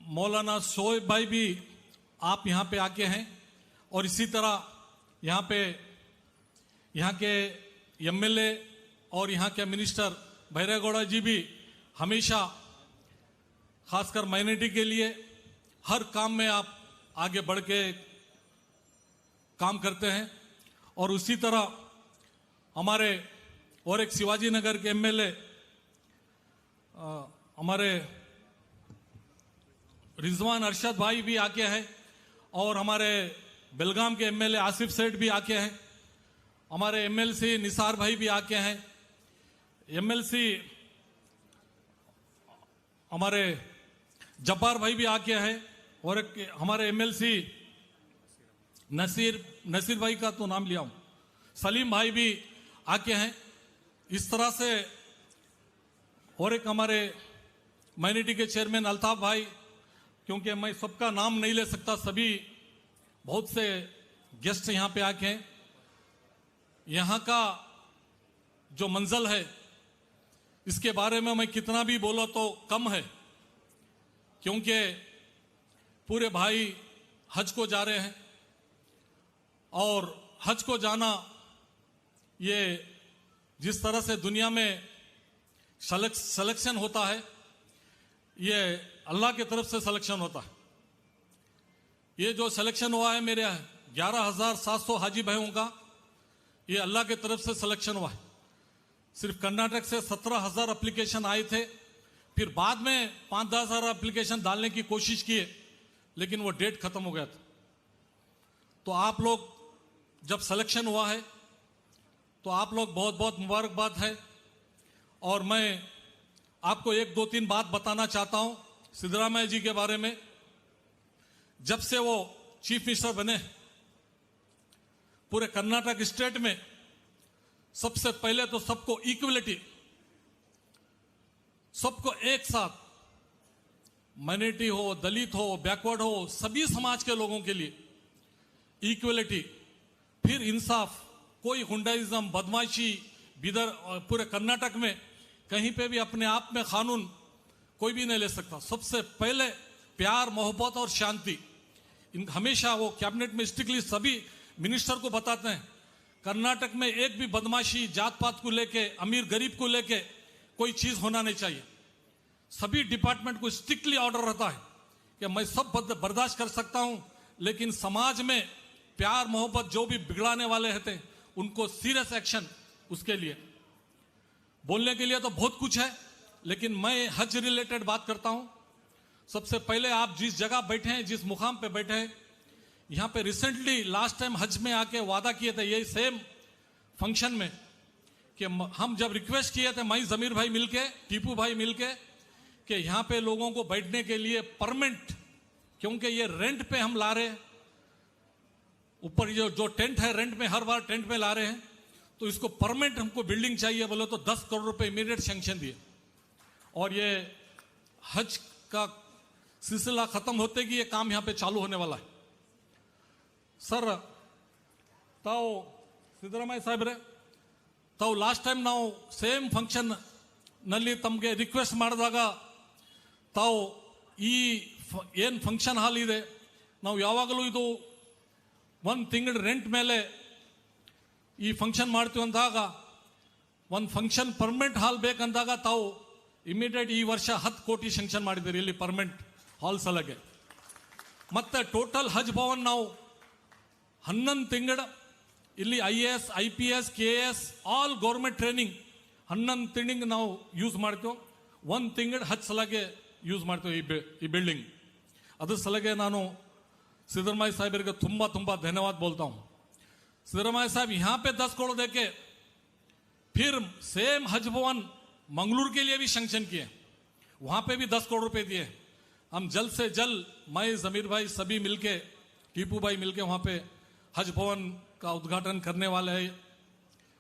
मौलाना शोएब भाई भी आप यहाँ पे आके हैं। और इसी तरह यहाँ पे यहाँ के एमएलए और यहाँ के मिनिस्टर भैरेगौड़ा जी भी हमेशा खासकर माइनॉरिटी के लिए हर काम में आप आगे बढ़ के काम करते हैं। और उसी तरह हमारे और एक शिवाजी नगर के एमएलए हमारे रिजवान अरशद भाई भी आके हैं और हमारे बेलगाम के एमएलए आसिफ सेठ भी आके हैं, हमारे एमएलसी निसार भाई भी आके हैं, एमएलसी हमारे जब्बार भाई भी आके हैं और एक हमारे एमएलसी नसीर भाई का तो नाम लिया हूं, सलीम भाई भी आके हैं। इस तरह से और एक हमारे माइनॉरिटी के चेयरमैन अल्ताफ भाई, क्योंकि मैं सबका नाम नहीं ले सकता, सभी बहुत से गेस्ट यहाँ पे आके हैं। यहाँ का जो मंजल है इसके बारे में मैं कितना भी बोला तो कम है, क्योंकि पूरे भाई हज को जा रहे हैं और हज को जाना ये जिस तरह से दुनिया में सिलेक्शन होता है, ये अल्लाह की तरफ से सिलेक्शन होता है। ये जो सिलेक्शन हुआ है मेरे 11,700 हाजी भाइयों का, ये अल्लाह की तरफ से सिलेक्शन हुआ है। सिर्फ कर्नाटक से 17,000 एप्लीकेशन आए थे, फिर बाद में 5,000 एप्लीकेशन डालने की कोशिश किए, लेकिन वो डेट खत्म हो गया था। तो आप लोग जब सिलेक्शन हुआ है तो आप लोग बहुत बहुत मुबारकबाद है। और मैं आपको 1-2-3 बात बताना चाहता हूं सिद्धरामैया जी के बारे में। जब से वो चीफ मिनिस्टर बने पूरे कर्नाटक स्टेट में, सबसे पहले तो सबको इक्वलिटी, सबको एक साथ, माइनॉरिटी हो, दलित हो, बैकवर्ड हो, सभी समाज के लोगों के लिए इक्वलिटी, फिर इंसाफ, कोई गुंडाइज्म, बदमाशी, बिदर पूरे कर्नाटक में कहीं पे भी अपने आप में कानून कोई भी नहीं ले सकता। सबसे पहले प्यार, मोहब्बत और शांति, हमेशा वो कैबिनेट में स्ट्रिक्टली सभी मिनिस्टर को बताते हैं, कर्नाटक में एक भी बदमाशी, जात पात को लेके, अमीर गरीब को लेके कोई चीज होना नहीं चाहिए। सभी डिपार्टमेंट को स्ट्रिक्टली ऑर्डर रहता है कि मैं सब बर्दाश्त कर सकता हूं, लेकिन समाज में प्यार मोहब्बत जो भी बिगड़ाने वाले रहते हैं उनको सीरियस एक्शन। उसके लिए बोलने के लिए तो बहुत कुछ है, लेकिन मैं हज रिलेटेड बात करता हूं। सबसे पहले आप जिस जगह बैठे हैं, जिस मुकाम पे बैठे हैं, यहां पे रिसेंटली लास्ट टाइम हज में आके वादा किए थे यही सेम फंक्शन में कि हम जब रिक्वेस्ट किए थे, मैं जमीर भाई मिलके, टीपू भाई मिलके, कि यहां पे लोगों को बैठने के लिए परमानेंट, क्योंकि ये रेंट पे हम ला रहे हैं, ऊपर जो टेंट है रेंट में हर बार टेंट में ला रहे हैं, तो इसको परमानेंट हमको बिल्डिंग चाहिए बोले तो 10 करोड़ रुपए इमीडिएट सैंक्शन दिए। और ये हज का सिलसिला खत्म होते कि ये काम यहाँ पे चालू होने वाला है। सर ताऊ सिद्धरामैया साहेब्रे, ताऊ लास्ट टाइम ನಾವು ಸೇಮ್ ಫಂಕ್ಷನ್ ನಲ್ಲಿ ತಮಗೆ ರಿಕ್ವೆಸ್ಟ್ ಮಾಡಿದಾಗ ತಾವು ಈ ಏನು ಫಂಕ್ಷನ್ ಹಾಲ್ ಇದೆ ನಾವು ಯಾವಾಗಲೂ ಇದು 1 ತಿಂಗಳ ರೆಂಟ್ ಮೇಲೆ ಈ ಫಂಕ್ಷನ್ ಮಾಡ್ತೀವಿ ಅಂದಾಗ ಒಂದು ಫಂಕ್ಷನ್ ಪರ್ಮನೆಂಟ್ ಹಾಲ್ ಬೇಕಂದಾಗ ತಾವು ಇಮಿಡಿಯೇಟ್ ಈ ವರ್ಷ 10 ಕೋಟಿ ಸ್ಯಾಂಕ್ಷನ್ ಮಾಡಿದ್ದೀರಿ ಇಲ್ಲಿ ಪರ್ಮನೆಂಟ್ ಹಾಲ್ ಸಲಗೆ. ಮತ್ತೆ ಟೋಟಲ್ ಹಜ್ ಭವನ್ ನಾವು 11 ತಿಂಗಳ ಇಲ್ಲಿ IAS IPS KS all government training 11 ತಿಂಗಳಿಗೆ ನಾವು ಯೂಸ್ ಮಾಡ್ತೀವಿ. 1 ತಿಂಗಳ ಹಜ್ ಸಲಗೆ ಯೂಸ್ ಮಾಡ್ತೀವಿ ಈ ಬಿಲ್ಡಿಂಗ್. ಅದ್ರ ಸಲಗೆ ನಾನು ಸಿದ್ದರಾಮಯ್ಯ ಸಾಹೇಬರಿಗೆ ತುಂಬಾ ತುಂಬಾ ಧನ್ಯवाद बोलता हूं। सिद्धरामैया साहब यहां पे 10 करोड़ देके फिर सेम हज भवन मंगलूर के लिए भी सैंक्शन किए, वहां पे भी 10 करोड़ रुपए दिए। हम जल्द से जल्द मैं जमीर भाई सभी मिलके टीपू भाई मिलके वहां पे हज भवन का उद्घाटन करने वाले हैं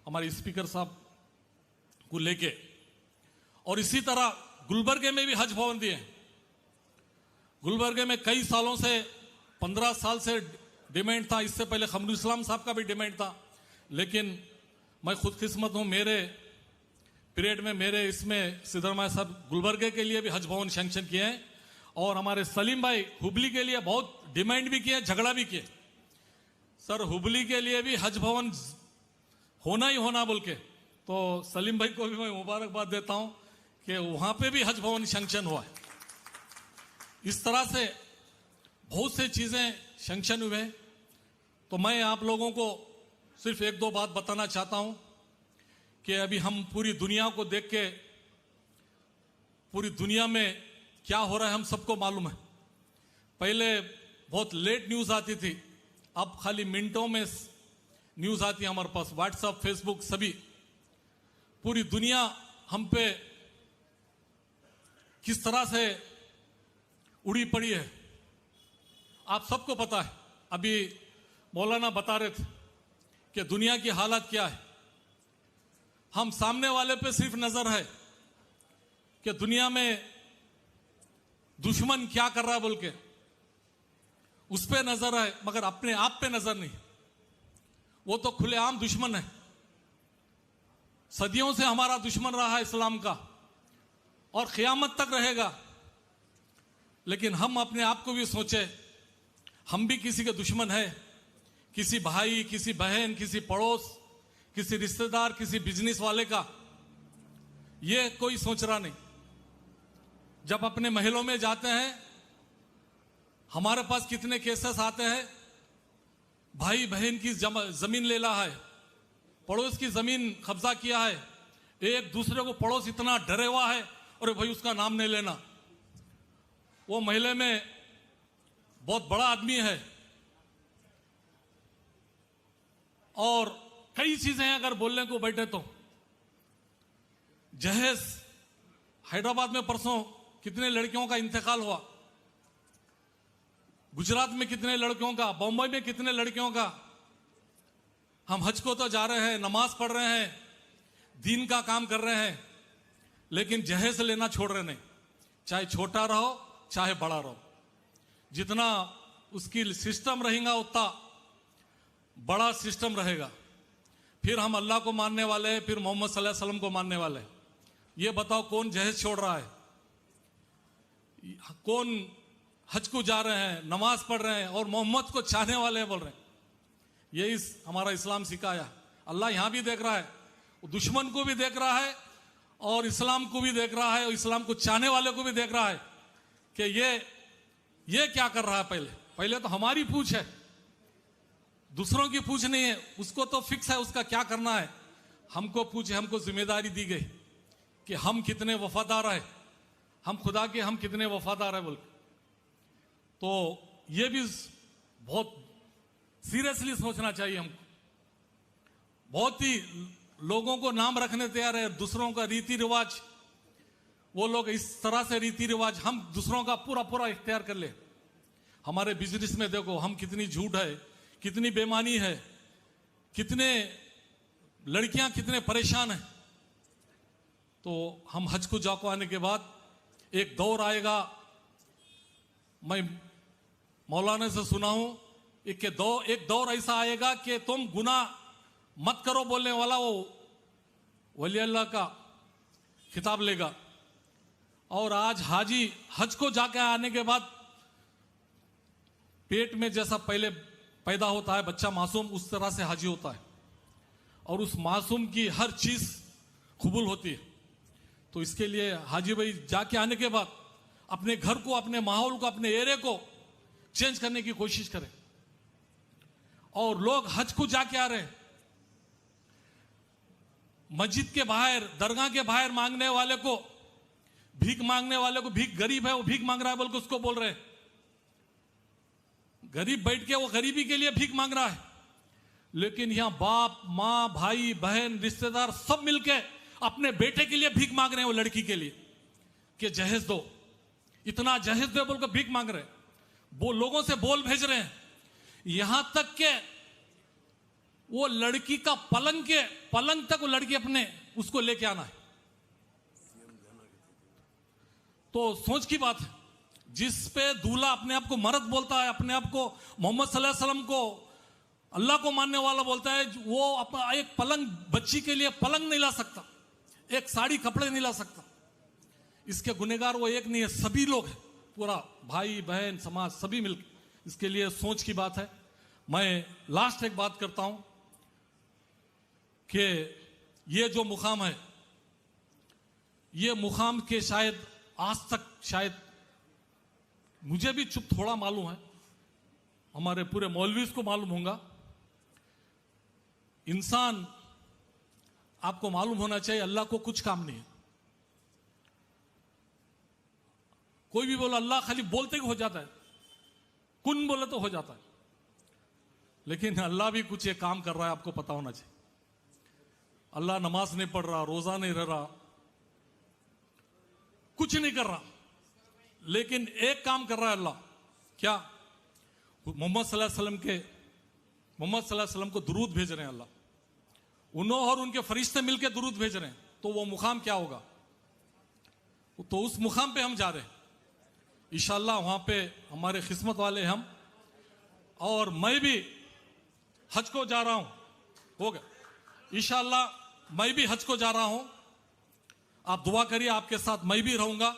हमारे स्पीकर साहब को लेके। और इसी तरह गुलबर्गे में भी हज भवन दिए। गुलबर्गे में कई सालों से 15 साल से डिमांड था, इससे पहले खमरुल इस्लाम साहब का भी डिमांड था, लेकिन मैं खुदकिस्मत हूं, मेरे पीरियड में मेरे इसमें सिद्धरामैया साहब गुलबर्गे के लिए भी हज भवन सैंक्शन किए हैं। और हमारे सलीम भाई हुबली के लिए बहुत डिमांड भी किए, झगड़ा भी किए। सर हुबली के लिए भी हज भवन होना ही होना बोल के, तो सलीम भाई को भी मैं मुबारकबाद देता हूं कि वहां पे भी हज भवन सैंक्शन हुआ है। इस तरह से बहुत से चीजें सैंक्शन हुए। तो मैं आप लोगों को सिर्फ एक दो बात बताना चाहता हूं कि अभी हम पूरी दुनिया को देख के, पूरी दुनिया में क्या हो रहा है हम सबको मालूम है। पहले बहुत लेट न्यूज आती थी, अब खाली मिनटों में न्यूज आती है हमारे पास, व्हाट्सएप फेसबुक सभी। पूरी दुनिया हम पे किस तरह से उड़ी पड़ी है आप सबको पता है। अभी मौलाना बता रहे थे कि दुनिया की हालत क्या है। हम सामने वाले पे सिर्फ नजर है कि दुनिया में दुश्मन क्या कर रहा है बोल के, उस पे नजर है, मगर अपने आप पे नजर नहीं। वो तो खुलेआम दुश्मन है, सदियों से हमारा दुश्मन रहा है इस्लाम का और क़यामत तक रहेगा। लेकिन हम अपने आप को भी सोचे, हम भी किसी के दुश्मन है, किसी भाई, किसी बहन, किसी पड़ोस, किसी रिश्तेदार, किसी बिजनेस वाले का, ये कोई सोच रहा नहीं। जब अपने महलों में जाते हैं, हमारे पास कितने केसेस आते हैं, भाई बहन की जमीन ले ला है, पड़ोस की जमीन कब्जा किया है, एक दूसरे को पड़ोस इतना डरे हुआ है, और भाई उसका नाम नहीं लेना, वो महले में बहुत बड़ा आदमी है। और कई चीजें अगर बोलने को बैठे तो, जहेज हैदराबाद में परसों कितने लड़कियों का इंतकाल हुआ, गुजरात में कितने लड़कियों का, बम्बई में कितने लड़कियों का। हम हज को तो जा रहे हैं, नमाज पढ़ रहे हैं, दीन का काम कर रहे हैं, लेकिन जहेज लेना छोड़ रहे नहीं। चाहे छोटा रहो चाहे बड़ा रहो, जितना उसकी सिस्टम रहेगा उतना बड़ा सिस्टम रहेगा। फिर हम अल्लाह को मानने वाले हैं, फिर मोहम्मद सल्लल्लाहु अलैहि वसल्लम को मानने वाले हैं। ये बताओ कौन जहेज छोड़ रहा है, कौन हज को जा रहे हैं, नमाज पढ़ रहे हैं और मोहम्मद को चाहने वाले हैं बोल रहे हैं। यही हमारा इस्लाम सिखाया। अल्लाह यहां भी देख रहा है, दुश्मन को भी देख रहा है और इस्लाम को भी देख रहा है, और इस्लाम को चाहने वाले को भी देख रहा है कि ये क्या कर रहा है। पहले तो हमारी पूछ है, दूसरों की पूछ नहीं है। उसको तो फिक्स है उसका क्या करना है, हमको पूछ है, हमको जिम्मेदारी दी गई कि हम कितने वफादार है, हम खुदा के हम कितने वफादार है बोल। तो ये भी बहुत सीरियसली सोचना चाहिए हमको। बहुत ही लोगों को नाम रखने तैयार है, दूसरों का रीति रिवाज, वो लोग इस तरह से रीति रिवाज, हम दूसरों का पूरा पूरा इख्तियार कर ले। हमारे बिजनेस में देखो हम कितनी झूठ है, कितनी बेईमानी है, कितने लड़कियां कितने परेशान हैं। तो हम हज को जाको आने के बाद एक दौर आएगा, मैं मौलाना से सुना हूं, एक दौर ऐसा आएगा कि तुम गुनाह मत करो बोलने वाला वो वली अल्लाह का खिताब लेगा। और आज हाजी हज को जाकर आने के बाद पेट में जैसा पहले पैदा होता है बच्चा मासूम, उस तरह से हाजी होता है और उस मासूम की हर चीज कबूल होती है। तो इसके लिए हाजी भाई जाके आने के बाद अपने घर को, अपने माहौल को, अपने एरिया को चेंज करने की कोशिश करें। और लोग हज को जाके आ रहे हैं, मस्जिद के बाहर, दरगाह के बाहर मांगने वाले को, भीख मांगने वाले को, भीख गरीब है वो भीख मांग रहा है बोल के उसको बोल रहे हैं गरीब बैठ के वो गरीबी के लिए भीख मांग रहा है, लेकिन यहां बाप मां भाई बहन रिश्तेदार सब मिलके अपने बेटे के लिए भीख मांग रहे हैं, वो लड़की के लिए कि जहेज दो, इतना जहेज दो बोलकर भीख मांग रहे हैं। वो लोगों से बोल भेज रहे हैं, यहां तक के वो लड़की का पलंग तक वो लड़की अपने उसको लेके आना है। तो सोच की बात है, जिस पे दूल्हा अपने आप को मर्द बोलता है, अपने आप को मोहम्मद सल्लल्लाहु अलैहि वसल्लम को अल्लाह को मानने वाला बोलता है, वो अपना एक पलंग बच्ची के लिए पलंग नहीं ला सकता, एक साड़ी कपड़े नहीं ला सकता। इसके गुनहगार वो एक नहीं है, सभी लोग हैं, पूरा भाई बहन समाज सभी मिलकर। इसके लिए सोच की बात है। मैं लास्ट एक बात करता हूं कि ये जो मुकाम है, ये मुकाम के शायद आज तक शायद मुझे भी चुप थोड़ा मालूम है, हमारे पूरे मौलवीज को मालूम होगा। इंसान आपको मालूम होना चाहिए अल्लाह को कुछ काम नहीं है। कोई भी बोला अल्लाह खाली बोलते ही हो जाता है, कुन बोले तो हो जाता है, लेकिन अल्लाह भी कुछ एक काम कर रहा है, आपको पता होना चाहिए। अल्लाह नमाज नहीं पढ़ रहा, रोजा नहीं रह रहा, कुछ नहीं कर रहा, लेकिन एक काम कर रहा है अल्लाह, क्या? मोहम्मद सल्लल्लाहु अलैहि वसल्लम को दुरूद भेज रहे हैं अल्लाह, उन्होंने और उनके फरिश्ते मिलकर दुरूद भेज रहे हैं। तो वो मुकाम क्या होगा? तो उस मुकाम पे हम जा रहे हैं इंशाअल्लाह। वहां पे हमारे किस्मत वाले हम, और मैं भी हज को जा रहा हूं, हो गया इंशाअल्लाह, मैं भी हज को जा रहा हूं। आप दुआ करिए, आपके साथ मैं भी रहूंगा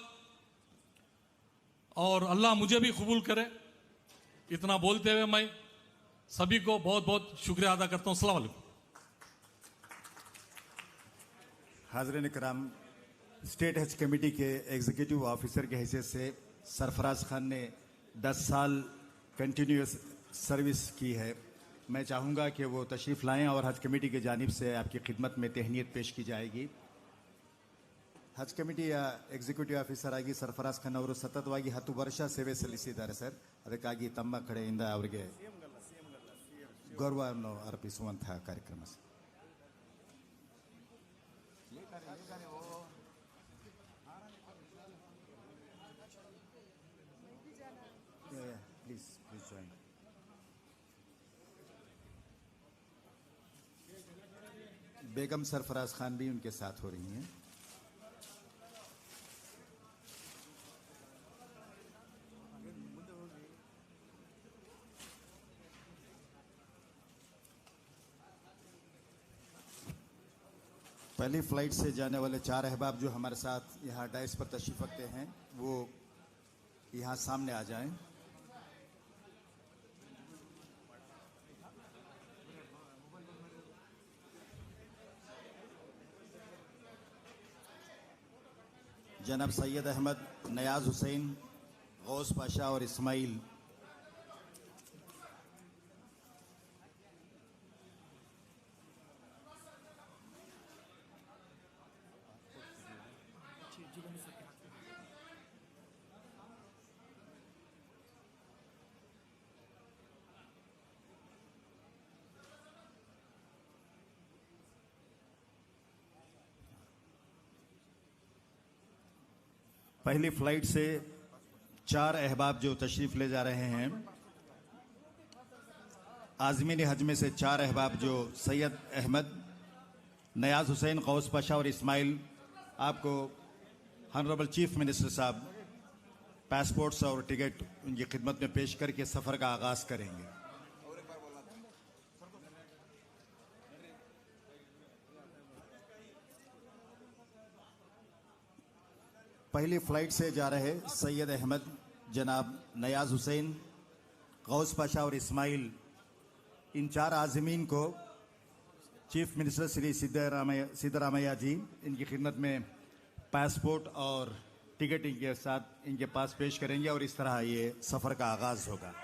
और अल्लाह मुझे भी कबूल करे। इतना बोलते हुए मैं सभी को बहुत बहुत शुक्रिया अदा करता हूं। अस्सलाम वालेकुम। हाज़रीन इकराम, स्टेट हज कमेटी के एग्जीक्यूटिव ऑफिसर की हैसियत से सरफराज खान ने 10 साल कंटिन्यूस सर्विस की है। मैं चाहूँगा कि वो तशरीफ़ लाएं और हज कमेटी की जानिब से आपकी खिदमत में तहनीत पेश की जाएगी। ಹಜ್ ಕಮಿಟಿಯ ಎಕ್ಸಿಕ್ಯೂಟಿವ್ ಆಫೀಸರ್ ಆಗಿ ಸರ್ಫರಾಜ್ ಖಾನ್ ಅವರು ಸತತವಾಗಿ 10 ವರ್ಷ ಸೇವೆ ಸಲ್ಲಿಸಿದ್ದಾರೆ ಸರ್. ಅದಕ್ಕಾಗಿ ತಮ್ಮ ಕಡೆಯಿಂದ ಅವರಿಗೆ ಗೌರವವನ್ನು ಅರ್ಪಿಸುವಂತಹ ಕಾರ್ಯಕ್ರಮ sir. Please join. Begum Sarfaraz Khan भी उनके साथ हो रही हैं. पहली फ्लाइट से जाने वाले 4 अहबाब जो हमारे साथ यहाँ डाइस पर तशरीफ रखते हैं वो यहाँ सामने आ जाएं. जनाब सैयद अहमद, नयाज हुसैन, गौस पाशा और इस्माइल पहली फ्लाइट से 4 अहबाब जो तशरीफ ले जा रहे हैं, आज़मीन हज में से 4 अहबाब जो सैयद अहमद, नयाज हुसैन, गौस पाशा और इस्माइल, आपको हॉनरेबल चीफ मिनिस्टर साहब पासपोर्ट्स और टिकट उनकी खिदमत में पेश करके सफ़र का आगाज़ करेंगे. पहली फ्लाइट से जा रहे सैयद अहमद, जनाब नयाज हुसैन, गौस पाशा और इस्माइल, इन 4 आज़मीन को चीफ मिनिस्टर श्री सिद्धरामैया जी इनकी खिदमत में पासपोर्ट और टिकट इनके साथ इनके पास पेश करेंगे और इस तरह ये सफ़र का आगाज़ होगा.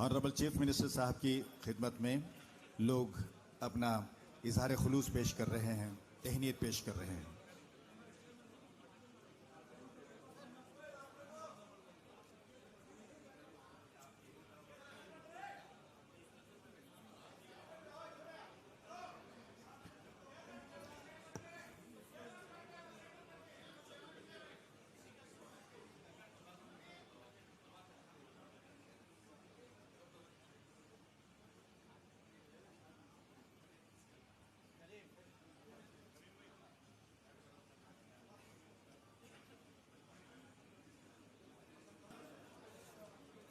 ऑनरेबल चीफ मिनिस्टर साहब की खिदमत में लोग अपना इजहार खुलूस पेश कर रहे हैं, तहनीत पेश कर रहे हैं।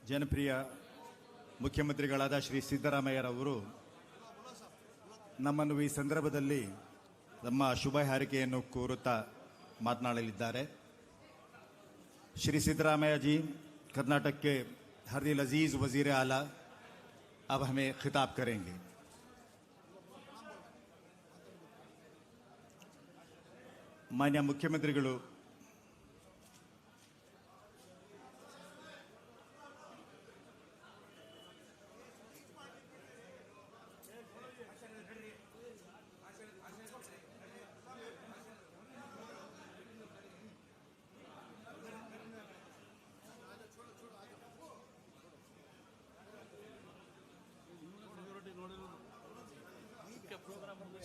ಜನಪ್ರಿಯ ಮುಖ್ಯಮಂತ್ರಿಗಳಾದ ಶ್ರೀ ಸಿದ್ದರಾಮಯ್ಯರವರು ನಮ್ಮನ್ನು ಈ ಸಂದರ್ಭದಲ್ಲಿ ನಮ್ಮ ಶುಭ ಹಾರೈಕೆಯನ್ನು ಕೋರುತ್ತಾ ಮಾತನಾಡಲಿದ್ದಾರೆ। श्री सिद्धरामैया जी कर्नाटक के हर दिल अजीज वजीर आला अब हमें खिताब करेंगे। मान्य मुख्यमंत्रिಗಳು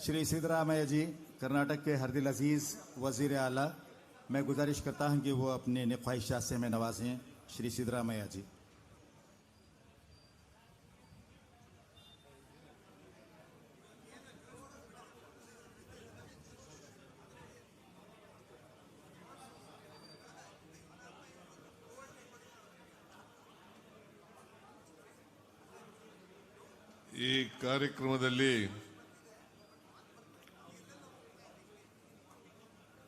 श्री सिद्धरामैया जी कर्नाटक के हर दिल अजीज वजीर आला, मैं गुजारिश करता हूं कि वो अपने ख्वाहिशात से हमें नवाजें। श्री सिद्धरामैया जी। ಈ ಕಾರ್ಯಕ್ರಮದಲ್ಲಿ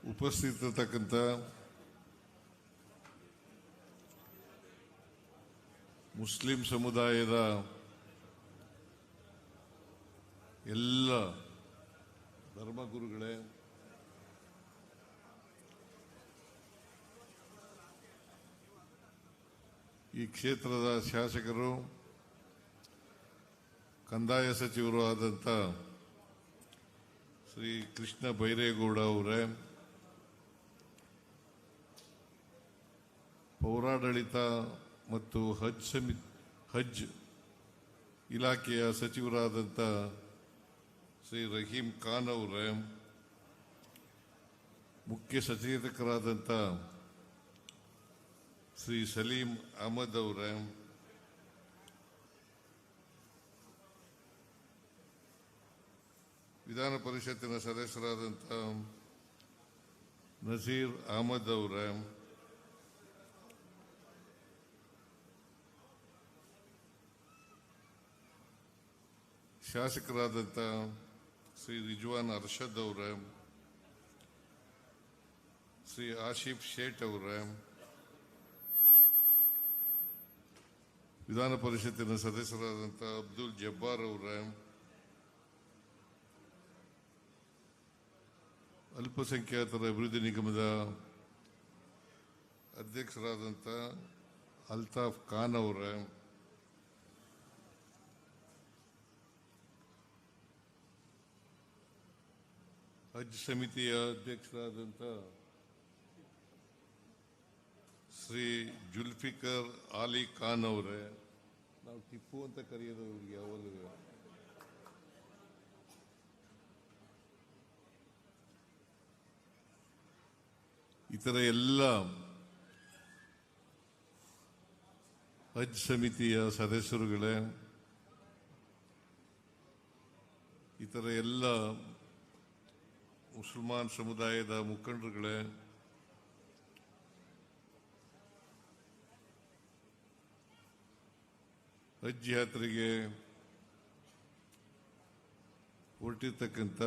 ಉಪಸ್ಥಿತರಿರತಕ್ಕಂಥ ಮುಸ್ಲಿಂ ಸಮುದಾಯದ ಎಲ್ಲ ಧರ್ಮಗುರುಗಳೇ, ಈ ಕ್ಷೇತ್ರದ ಶಾಸಕರು, ಕಂದಾಯ ಸಚಿವರು ಆದಂಥ ಶ್ರೀ ಕೃಷ್ಣ ಬೈರೇಗೌಡ ಅವರೇ, ಪೌರಾಡಳಿತ ಮತ್ತು ಹಜ್ ಇಲಾಖೆಯ ಸಚಿವರಾದಂಥ ಶ್ರೀ ರಹೀಂ ಖಾನ್ ಅವರೇ, ಮುಖ್ಯ ಸಚೇತಕರಾದಂಥ ಶ್ರೀ ಸಲೀಂ ಅಹಮದ್ ಅವರೇ, ವಿಧಾನ ಪರಿಷತ್ತಿನ ಸದಸ್ಯರಾದಂಥ ನಜೀರ್ ಅಹಮದ್ ಅವರೇ, ಶಾಸಕರಾದಂಥ ಶ್ರೀ ರಿಜ್ವಾನ್ ಅರ್ಷದ್ ಅವರೇ, ಶ್ರೀ ಆಶಿಫ್ ಶೇಟ್ ಅವರೇ, ವಿಧಾನ ಪರಿಷತ್ತಿನ ಸದಸ್ಯರಾದಂಥ ಅಬ್ದುಲ್ ಜಬ್ಬಾರ್ ಅವರೇ, ಅಲ್ಪಸಂಖ್ಯಾತರ ಅಭಿವೃದ್ಧಿ ನಿಗಮದ ಅಧ್ಯಕ್ಷರಾದಂಥ ಅಲ್ತಾಫ್ ಖಾನ್ ಅವರೇ, ಹಜ್ ಸಮಿತಿಯ ಅಧ್ಯಕ್ಷರಾದಂಥ ಶ್ರೀ ಜುಲ್ಫಿಕರ್ ಆಲಿ ಖಾನ್ ಅವರೇ, ನಾವು ಟಿಪ್ಪು ಅಂತ ಕರೆಯೋದು ಇವ್ರಿಗೆ ಯಾವಾಗಲೂ, ಇತರ ಎಲ್ಲ ಹಜ್ ಸಮಿತಿಯ ಸದಸ್ಯರುಗಳೇ, ಇತರ ಎಲ್ಲ ಮುಸಲ್ಮಾನ್ ಸಮುದಾಯದ ಮುಖಂಡರುಗಳೇ, ಹಜ್ ಯಾತ್ರೆಗೆ ಹೊರಟಿರ್ತಕ್ಕಂಥ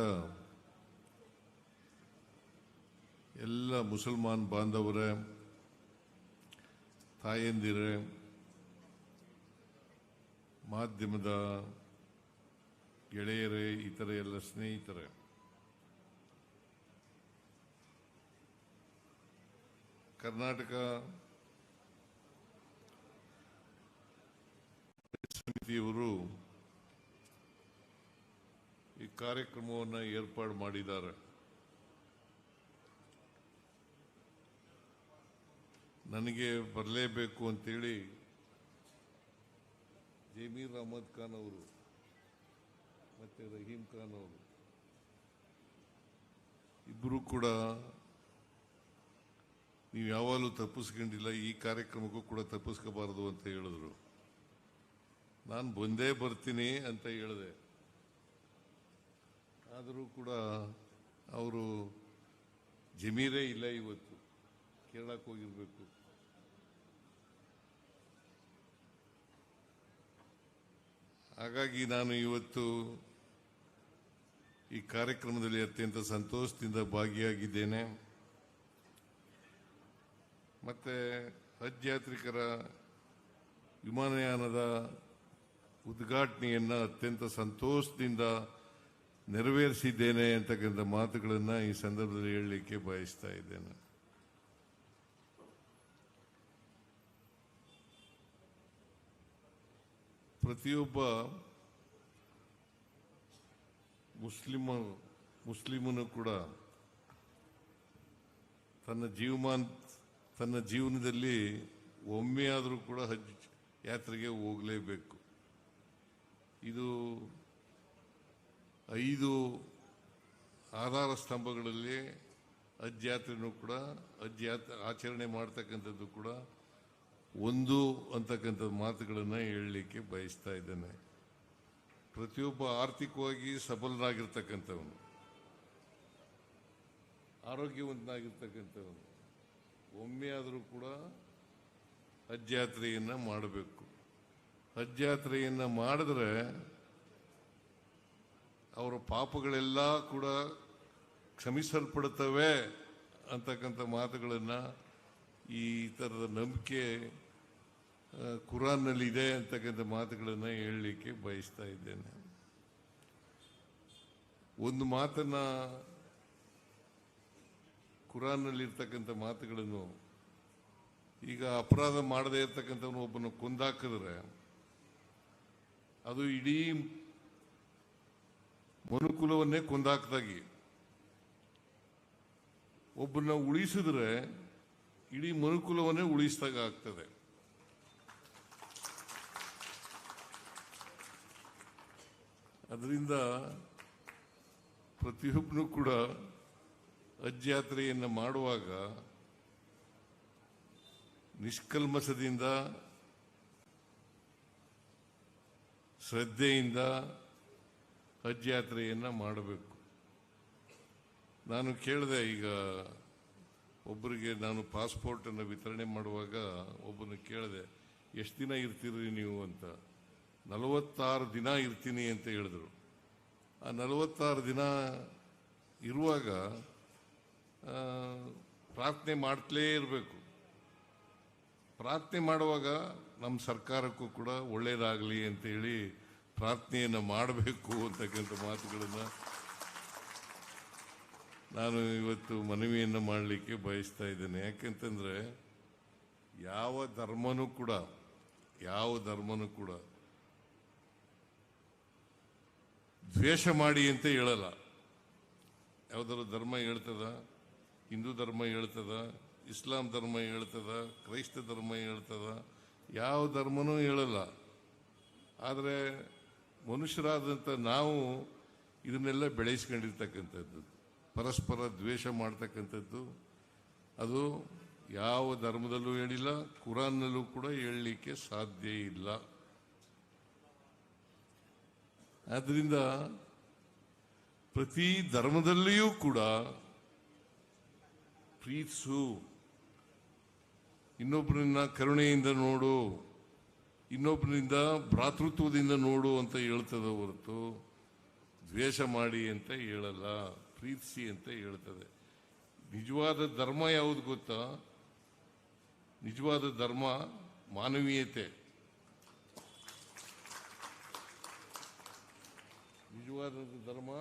ಎಲ್ಲ ಮುಸಲ್ಮಾನ್ ಬಾಂಧವರೇ, ತಾಯಂದಿರೇ, ಮಾಧ್ಯಮದ ಗೆಳೆಯರೇ, ಇತರ ಎಲ್ಲ ಸ್ನೇಹಿತರೇ, ಕರ್ನಾಟಕ ಸಮಿತಿಯವರು ಈ ಕಾರ್ಯಕ್ರಮವನ್ನು ಏರ್ಪಾಡು ಮಾಡಿದ್ದಾರೆ. ನನಗೆ ಬರಲೇಬೇಕು ಅಂತೇಳಿ ಜಮೀರ್ ಅಹಮದ್ ಖಾನ್ ಅವರು ಮತ್ತು ರಹೀಂ ಖಾನ್ ಅವರು ಇಬ್ಬರು ಕೂಡ ನೀವು ಯಾವಾಗಲೂ ತಪ್ಪಿಸ್ಕೊಂಡಿಲ್ಲ, ಈ ಕಾರ್ಯಕ್ರಮಕ್ಕೂ ಕೂಡ ತಪ್ಪಿಸ್ಕೋಬಾರದು ಅಂತ ಹೇಳಿದ್ರು. ನಾನು ಬಂದೇ ಬರ್ತೀನಿ ಅಂತ ಹೇಳಿದೆ. ಆದರೂ ಕೂಡ ಅವರು ಜಮೀರೇ ಇಲ್ಲ, ಇವತ್ತು ಕೇರಳಕ್ಕೆ ಹೋಗಿರ್ಬೇಕು. ಹಾಗಾಗಿ ನಾನು ಇವತ್ತು ಈ ಕಾರ್ಯಕ್ರಮದಲ್ಲಿ ಅತ್ಯಂತ ಸಂತೋಷದಿಂದ ಭಾಗಿಯಾಗಿದ್ದೇನೆ. ಮತ್ತೆ ಹಜ್ ಯಾತ್ರಿಕರ ವಿಮಾನಯಾನದ ಉದ್ಘಾಟನೆಯನ್ನು ಅತ್ಯಂತ ಸಂತೋಷದಿಂದ ನೆರವೇರಿಸಿದ್ದೇನೆ ಅಂತಕ್ಕಂಥ ಮಾತುಗಳನ್ನು ಈ ಸಂದರ್ಭದಲ್ಲಿ ಹೇಳಲಿಕ್ಕೆ ಬಯಸ್ತಾ ಇದ್ದೇನೆ. ಪ್ರತಿಯೊಬ್ಬ ಮುಸ್ಲಿಮನು ಕೂಡ ತನ್ನ ಜೀವನದಲ್ಲಿ ಒಮ್ಮೆ ಆದರೂ ಕೂಡ ಹಜ್ ಯಾತ್ರೆಗೆ ಹೋಗಲೇಬೇಕು. ಇದು 5 ಆಧಾರ ಸ್ತಂಭಗಳಲ್ಲಿ ಹಜ್ ಯಾತ್ರೆನೂ ಕೂಡ ಆಚರಣೆ ಮಾಡ್ತಕ್ಕಂಥದ್ದು ಕೂಡ ಒಂದು ಅಂತಕ್ಕಂಥ ಮಾತುಗಳನ್ನು ಹೇಳಲಿಕ್ಕೆ ಬಯಸ್ತಾ ಇದ್ದೇನೆ. ಪ್ರತಿಯೊಬ್ಬ ಆರ್ಥಿಕವಾಗಿ ಸಬಲನಾಗಿರ್ತಕ್ಕಂಥವನು, ಆರೋಗ್ಯವಂತನಾಗಿರ್ತಕ್ಕಂಥವನು ಒಮ್ಮೆ ಆದರೂ ಕೂಡ ಹಜ್ ಯಾತ್ರೆಯನ್ನು ಮಾಡಬೇಕು. ಹಜ್ ಯಾತ್ರೆಯನ್ನು ಮಾಡಿದ್ರೆ ಅವರ ಪಾಪಗಳೆಲ್ಲ ಕೂಡ ಕ್ಷಮಿಸಲ್ಪಡುತ್ತವೆ ಅಂತಕ್ಕಂಥ ಮಾತುಗಳನ್ನು, ಈ ಥರದ ನಂಬಿಕೆ ಕುರಾನ್ನಲ್ಲಿ ಇದೆ ಅಂತಕ್ಕಂಥ ಮಾತುಗಳನ್ನು ಹೇಳಲಿಕ್ಕೆ ಬಯಸ್ತಾ ಇದ್ದೇನೆ. ಒಂದು ಮಾತನ್ನ ಕುರಾನ್ನಲ್ಲಿ ಇರ್ತಕ್ಕಂಥ ಮಾತುಗಳನ್ನು, ಈಗ ಅಪರಾಧ ಮಾಡದೇ ಇರ್ತಕ್ಕಂಥವನು ಒಬ್ಬನ ಕೊಂದಾಕಿದ್ರೆ ಅದು ಇಡೀ ಮನುಕುಲವನ್ನೇ ಕೊಂದಾಕ್ದಾಗಿ, ಒಬ್ಬನ ಉಳಿಸಿದ್ರೆ ಇಡೀ ಮನುಕುಲವನ್ನೇ ಉಳಿಸಿದಾಗ ಆಗ್ತದೆ. ಅದರಿಂದ ಪ್ರತಿಯೊಬ್ಬನು ಕೂಡ ಹಜ್ ಯಾತ್ರೆಯನ್ನು ಮಾಡುವಾಗ ನಿಷ್ಕಲ್ಮಸದಿಂದ, ಶ್ರದ್ಧೆಯಿಂದ ಹಜ್ ಯಾತ್ರೆಯನ್ನು ಮಾಡಬೇಕು. ನಾನು ಕೇಳಿದೆ, ಈಗ ಒಬ್ಬರಿಗೆ ನಾನು ಪಾಸ್ಪೋರ್ಟನ್ನು ವಿತರಣೆ ಮಾಡುವಾಗ ಒಬ್ಬನು ಕೇಳಿದೆ, ಎಷ್ಟು ದಿನ ಇರ್ತೀರಿ ನೀವು ಅಂತ. 46 ದಿನ ಇರ್ತೀನಿ ಅಂತ ಹೇಳಿದ್ರು. ಆ 46 ದಿನ ಇರುವಾಗ ಪ್ರಾರ್ಥನೆ ಮಾಡ್ತಲೇ ಇರಬೇಕು. ಪ್ರಾರ್ಥನೆ ಮಾಡುವಾಗ ನಮ್ಮ ಸರ್ಕಾರಕ್ಕೂ ಕೂಡ ಒಳ್ಳೆಯದಾಗಲಿ ಅಂತೇಳಿ ಪ್ರಾರ್ಥನೆಯನ್ನು ಮಾಡಬೇಕು ಅಂತಕ್ಕಂಥ ಮಾತುಗಳನ್ನು ನಾನು ಇವತ್ತು ಮನವಿಯನ್ನು ಮಾಡಲಿಕ್ಕೆ ಬಯಸ್ತಾ ಇದ್ದೇನೆ. ಯಾಕೆಂತಂದರೆ ಯಾವ ಧರ್ಮನೂ ಕೂಡ ದ್ವೇಷ ಮಾಡಿ ಅಂತ ಹೇಳಲ್ಲ. ಯಾವುದಾದ್ರು ಧರ್ಮ ಹೇಳ್ತದ, ಹಿಂದೂ ಧರ್ಮ ಹೇಳ್ತದ, ಇಸ್ಲಾಂ ಧರ್ಮ ಹೇಳ್ತದ, ಕ್ರೈಸ್ತ ಧರ್ಮ ಹೇಳ್ತದ, ಯಾವ ಧರ್ಮನೂ ಹೇಳಲ್ಲ. ಆದರೆ ಮನುಷ್ಯರಾದಂಥ ನಾವು ಇದನ್ನೆಲ್ಲ ಬೆಳೆಸ್ಕೊಂಡಿರ್ತಕ್ಕಂಥದ್ದು, ಪರಸ್ಪರ ದ್ವೇಷ ಮಾಡ್ತಕ್ಕಂಥದ್ದು, ಅದು ಯಾವ ಧರ್ಮದಲ್ಲೂ ಹೇಳಿಲ್ಲ, ಕುರಾನ್ನಲ್ಲೂ ಕೂಡ ಹೇಳಲಿಕ್ಕೆ ಸಾಧ್ಯ ಇಲ್ಲ. ಆದ್ದರಿಂದ ಪ್ರತಿ ಧರ್ಮದಲ್ಲಿಯೂ ಕೂಡ ಪ್ರೀತಿಸು, ಇನ್ನೊಬ್ಬರನ್ನ ಕರುಣೆಯಿಂದ ನೋಡು, ಇನ್ನೊಬ್ಬರಿಂದ ಭ್ರಾತೃತ್ವದಿಂದ ನೋಡು ಅಂತ ಹೇಳ್ತದೆ ಹೊರತು ದ್ವೇಷ ಮಾಡಿ ಅಂತ ಹೇಳಲ್ಲ, ಪ್ರೀತಿಸಿ ಅಂತ ಹೇಳ್ತದೆ. ನಿಜವಾದ ಧರ್ಮ ಯಾವುದು ಗೊತ್ತಾ? ನಿಜವಾದ ಧರ್ಮ ಮಾನವೀಯತೆ. ನಿಜವಾದ ಧರ್ಮ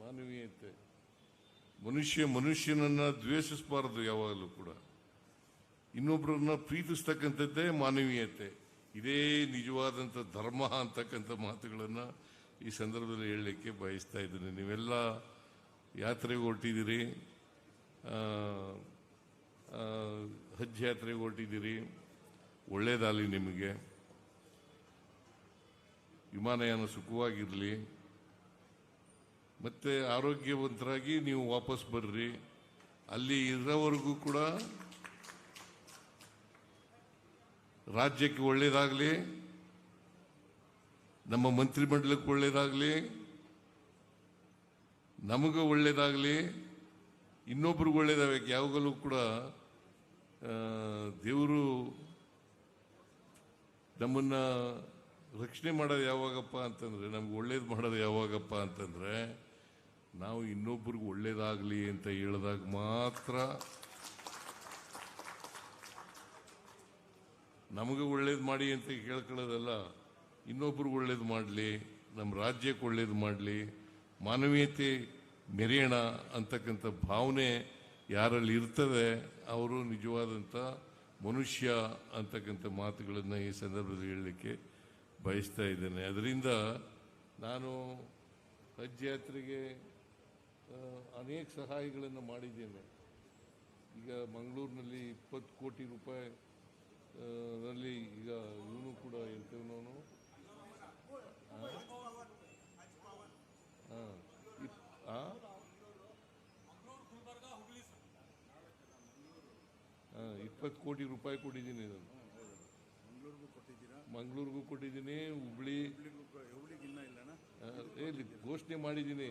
ಮಾನವೀಯತೆ. ಮನುಷ್ಯನನ್ನ ದ್ವೇಷಿಸಬಾರದು ಯಾವಾಗಲೂ ಕೂಡ. ಇನ್ನೊಬ್ಬರನ್ನ ಪ್ರೀತಿಸ್ತಕ್ಕಂಥದ್ದೇ ಮಾನವೀಯತೆ. ಇದೇ ನಿಜವಾದಂಥ ಧರ್ಮ ಅಂತಕ್ಕಂಥ ಮಾತುಗಳನ್ನು ಈ ಸಂದರ್ಭದಲ್ಲಿ ಹೇಳಲಿಕ್ಕೆ ಬಯಸ್ತಾ ಇದ್ದೀನಿ. ನೀವೆಲ್ಲ ಯಾತ್ರೆಗೆ ಹೊರಟಿದ್ದೀರಿ, ಹಜ್ ಯಾತ್ರೆಗೆ ಹೊರಟಿದ್ದೀರಿ, ಒಳ್ಳೇದಾಗಲಿ ನಿಮಗೆ. ವಿಮಾನಯಾನ ಸುಖವಾಗಿರಲಿ, ಮತ್ತೆ ಆರೋಗ್ಯವಂತರಾಗಿ ನೀವು ವಾಪಸ್ ಬರ್ರಿ. ಅಲ್ಲಿ ಇರೋವರೆಗೂ ಕೂಡ ರಾಜ್ಯಕ್ಕೆ ಒಳ್ಳೇದಾಗಲಿ, ನಮ್ಮ ಮಂತ್ರಿಮಂಡಲಕ್ಕೆ ಒಳ್ಳೇದಾಗಲಿ, ನಮಗೂ ಒಳ್ಳೇದಾಗಲಿ, ಇನ್ನೊಬ್ರಿಗೆ ಒಳ್ಳೇದಾಗಬೇಕು. ಯಾವಾಗಲೂ ಕೂಡ ದೇವರು ನಮ್ಮನ್ನ ರಕ್ಷಣೆ ಮಾಡೋದು ಯಾವಾಗಪ್ಪ ಅಂತಂದ್ರೆ, ನಮ್ಗೆ ಒಳ್ಳೇದು ಮಾಡೋದು ಯಾವಾಗಪ್ಪ ಅಂತಂದ್ರೆ, ನಾವು ಇನ್ನೊಬ್ರಿಗೆ ಒಳ್ಳೇದಾಗಲಿ ಅಂತ ಹೇಳಿದಾಗ ಮಾತ್ರ. ನಮಗೆ ಒಳ್ಳೇದು ಮಾಡಿ ಅಂತ ಕೇಳ್ಕೊಳ್ಳೋದಲ್ಲ, ಇನ್ನೊಬ್ರಿಗೆ ಒಳ್ಳೇದು ಮಾಡಲಿ, ನಮ್ಮ ರಾಜ್ಯಕ್ಕೆ ಒಳ್ಳೇದು ಮಾಡಲಿ, ಮಾನವೀಯತೆ ಮೆರೆಯೋಣ ಅಂತಕ್ಕಂಥ ಭಾವನೆ ಯಾರಲ್ಲಿ ಇರ್ತದೆ ಅವರು ನಿಜವಾದಂಥ ಮನುಷ್ಯ ಅಂತಕ್ಕಂಥ ಮಾತುಗಳನ್ನು ಈ ಸಂದರ್ಭದಲ್ಲಿ ಹೇಳಲಿಕ್ಕೆ ಬಯಸ್ತಾ ಇದ್ದೇನೆ. ಅದರಿಂದ ನಾನು ಹಜ್ ಯಾತ್ರೆಗೆ ಅನೇಕ ಸಹಾಯಗಳನ್ನು ಮಾಡಿದ್ದೇನೆ. ಈಗ ಮಂಗಳೂರಿನಲ್ಲಿ 20 ಕೋಟಿ ರೂಪಾಯಿ ರಲ್ಲಿ ಈಗ ಇವನು ಕೂಡ ಎಂತವನವನು 20 ಕೋಟಿ ರೂಪಾಯಿ ಕೊಟ್ಟಿದ್ದೀನಿ. ನಾನು ಮಂಗಳೂರಿಗೂ ಕೊಟ್ಟಿದ್ದೀನಿ, ಹುಬ್ಳಿ ಘೋಷಣೆ ಮಾಡಿದ್ದೀನಿ.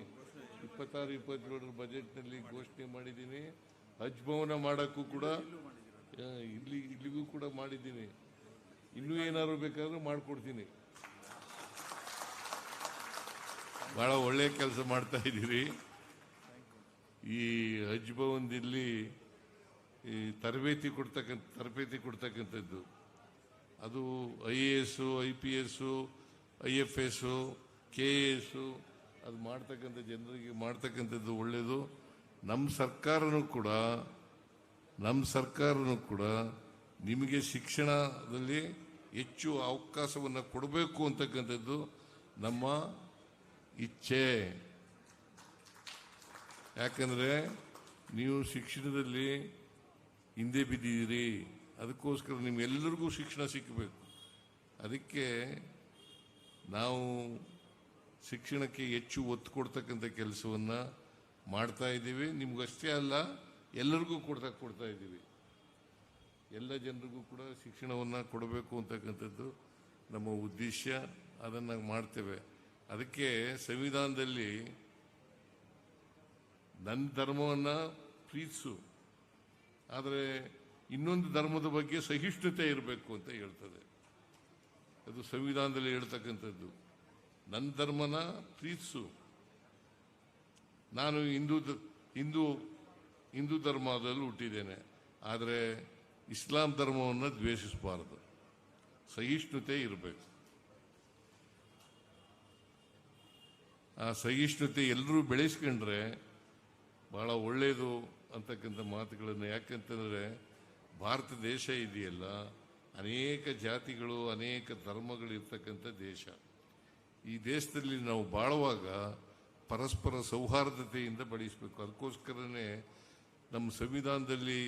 26-27 ಬಜೆಟ್ನಲ್ಲಿ ಘೋಷಣೆ ಮಾಡಿದ್ದೀನಿ. ಹಜ್ ಭವನ ಮಾಡೋಕ್ಕೂ ಕೂಡ ಇಲ್ಲಿಗೂ ಕೂಡ ಮಾಡಿದ್ದೀನಿ. ಇನ್ನೂ ಏನಾದ್ರು ಬೇಕಾದ್ರೂ ಮಾಡಿಕೊಡ್ತೀನಿ. ಬಹಳ ಒಳ್ಳೆಯ ಕೆಲಸ ಮಾಡ್ತಾ ಇದ್ದೀರಿ. ಈ ಹಜ್ ಭವನದಲ್ಲಿ ಈ ತರಬೇತಿ ಕೊಡ್ತಕ್ಕಂಥದ್ದು, ಅದು IAS, IPS, IFS, KAS ಅದು ಮಾಡ್ತಕ್ಕಂಥ ಜನರಿಗೆ ಮಾಡ್ತಕ್ಕಂಥದ್ದು ಒಳ್ಳೆಯದು. ನಮ್ಮ ಸರ್ಕಾರನೂ ಕೂಡ ನಿಮಗೆ ಶಿಕ್ಷಣದಲ್ಲಿ ಹೆಚ್ಚು ಅವಕಾಶವನ್ನು ಕೊಡಬೇಕು ಅಂತಕ್ಕಂಥದ್ದು ನಮ್ಮ ಇಚ್ಛೆ. ಯಾಕಂದರೆ ನೀವು ಶಿಕ್ಷಣದಲ್ಲಿ ಹಿಂದೆ ಬಿದ್ದಿದ್ದೀರಿ, ಅದಕ್ಕೋಸ್ಕರ ನಿಮ್ಗೆಲ್ಲರಿಗೂ ಶಿಕ್ಷಣ ಸಿಕ್ಕಬೇಕು. ಅದಕ್ಕೆ ನಾವು ಶಿಕ್ಷಣಕ್ಕೆ ಹೆಚ್ಚು ಒತ್ತು ಕೊಡ್ತಕ್ಕಂಥ ಕೆಲಸವನ್ನು ಮಾಡ್ತಾ ಇದ್ದೀವಿ. ನಿಮಗಷ್ಟೇ ಅಲ್ಲ, ಎಲ್ಲರಿಗೂ ಕೊಡ್ತಾ ಇದ್ದೀವಿ. ಎಲ್ಲ ಜನರಿಗೂ ಕೂಡ ಶಿಕ್ಷಣವನ್ನು ಕೊಡಬೇಕು ಅಂತಕ್ಕಂಥದ್ದು ನಮ್ಮ ಉದ್ದೇಶ. ಅದನ್ನು ಮಾಡ್ತೇವೆ. ಅದಕ್ಕೆ ಸಂವಿಧಾನದಲ್ಲಿ ನನ್ನ ಧರ್ಮವನ್ನು ಪ್ರೀತಿಸು, ಆದರೆ ಇನ್ನೊಂದು ಧರ್ಮದ ಬಗ್ಗೆ ಸಹಿಷ್ಣುತೆ ಇರಬೇಕು ಅಂತ ಹೇಳ್ತದೆ. ಅದು ಸಂವಿಧಾನದಲ್ಲಿ ಹೇಳ್ತಕ್ಕಂಥದ್ದು. ನನ್ನ ಧರ್ಮನ ಪ್ರೀತಿಸು. ನಾನು ಹಿಂದೂ ಧರ್ಮದಲ್ಲಿ ಹುಟ್ಟಿದ್ದೇನೆ, ಆದರೆ ಇಸ್ಲಾಂ ಧರ್ಮವನ್ನು ದ್ವೇಷಿಸಬಾರದು. ಸಹಿಷ್ಣುತೆ ಇರಬೇಕು. ಆ ಸಹಿಷ್ಣುತೆ ಎಲ್ಲರೂ ಬೆಳೆಸ್ಕೊಂಡ್ರೆ ಬಹಳ ಒಳ್ಳೆಯದು ಅಂತಕ್ಕಂಥ ಮಾತುಗಳನ್ನು. ಯಾಕಂತಂದರೆ ಭಾರತ ದೇಶ ಇದೆಯಲ್ಲ, ಅನೇಕ ಜಾತಿಗಳು, ಅನೇಕ ಧರ್ಮಗಳು ಇರ್ತಕ್ಕಂಥ ದೇಶ. ಈ ದೇಶದಲ್ಲಿ ನಾವು ಬಾಳುವಾಗ ಪರಸ್ಪರ ಸೌಹಾರ್ದತೆಯಿಂದ ಬೆಳೆಸಬೇಕು. ಅದಕ್ಕೋಸ್ಕರನೇ ನಮ್ಮ ಸಂವಿಧಾನದಲ್ಲಿ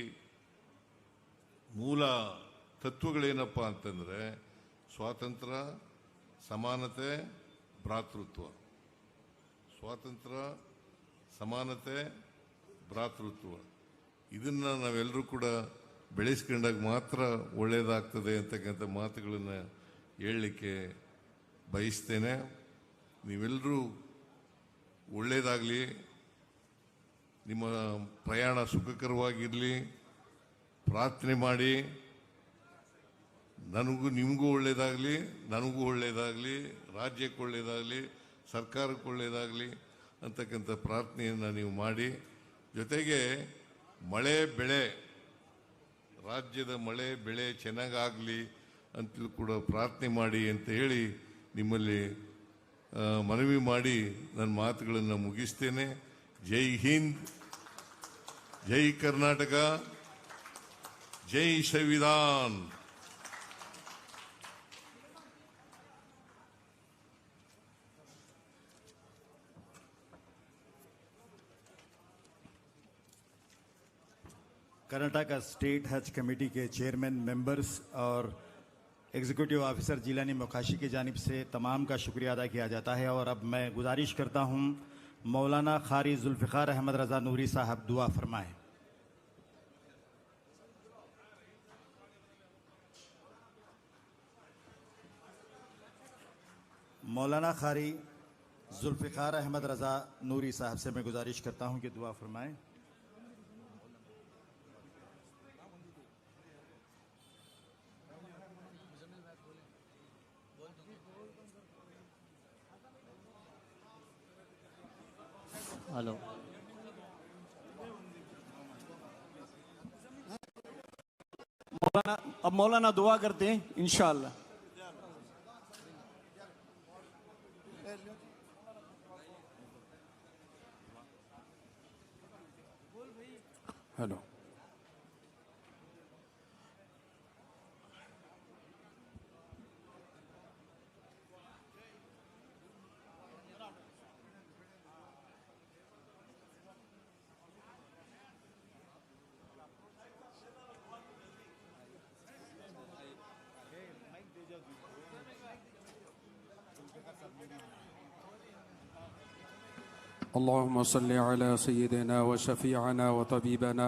ಮೂಲ ತತ್ವಗಳೇನಪ್ಪ ಅಂತಂದರೆ ಸ್ವಾತಂತ್ರ್ಯ, ಸಮಾನತೆ, ಭ್ರಾತೃತ್ವ. ಸ್ವಾತಂತ್ರ್ಯ, ಸಮಾನತೆ, ಭ್ರಾತೃತ್ವ. ಇದನ್ನು ನಾವೆಲ್ಲರೂ ಕೂಡ ಬೆಳೆಸ್ಕೊಂಡಾಗ ಮಾತ್ರ ಒಳ್ಳೆಯದಾಗ್ತದೆ ಅಂತಕ್ಕಂಥ ಮಾತುಗಳನ್ನು ಹೇಳಲಿಕ್ಕೆ ಬಯಸ್ತೇನೆ. ನೀವೆಲ್ಲರೂ ಒಳ್ಳೆಯದಾಗಲಿ, ನಿಮ್ಮ ಪ್ರಯಾಣ ಸುಖಕರವಾಗಿರಲಿ, ಪ್ರಾರ್ಥನೆ ಮಾಡಿ. ನಿಮಗೂ ಒಳ್ಳೆಯದಾಗಲಿ, ನನಗೂ ಒಳ್ಳೆಯದಾಗಲಿ, ರಾಜ್ಯಕ್ಕೆ ಒಳ್ಳೆಯದಾಗಲಿ, ಸರ್ಕಾರಕ್ಕೆ ಒಳ್ಳೆಯದಾಗಲಿ ಅಂತಕ್ಕಂಥ ಪ್ರಾರ್ಥನೆಯನ್ನು ನೀವು ಮಾಡಿ. ಜೊತೆಗೆ ಮಳೆ ಬೆಳೆ, ರಾಜ್ಯದ ಮಳೆ ಬೆಳೆ ಚೆನ್ನಾಗಾಗಲಿ ಅಂತಲೂ ಕೂಡ ಪ್ರಾರ್ಥನೆ ಮಾಡಿ ಅಂತ ಹೇಳಿ ನಿಮ್ಮಲ್ಲಿ ಮನವಿ ಮಾಡಿ ನನ್ನ ಮಾತುಗಳನ್ನು ಮುಗಿಸ್ತೇನೆ. ಜೈ ಹಿಂದ್, ಜೈ ಕರ್ನಾಟಕ, ಜೈ ಸಂವಿಧಾನ್. कर्नाटका स्टेट हज कमेटी के चेयरमैन, मेंबर्स और एग्जीक्यूटिव ऑफिसर जिलानी मुकाशी की जानिब से तमाम का शुक्रिया अदा किया जाता है। और अब मैं गुजारिश करता हूँ मौलाना कारी जुल्फ़िकार अहमद रज़ा नूरी साहब दुआ फरमाएं। मौलाना कारी जुल्फ़िकार अहमद रज़ा नूरी साहब से मैं गुजारिश करता हूँ कि दुआ फरमाएं। हेलो, मौलाना, अब मौलाना दुआ करते हैं इंशाअल्लाह। हेलो, अल्लाहुम्मा सल्लि अला सय्यिदिना व शफ़ीअना व तबीबना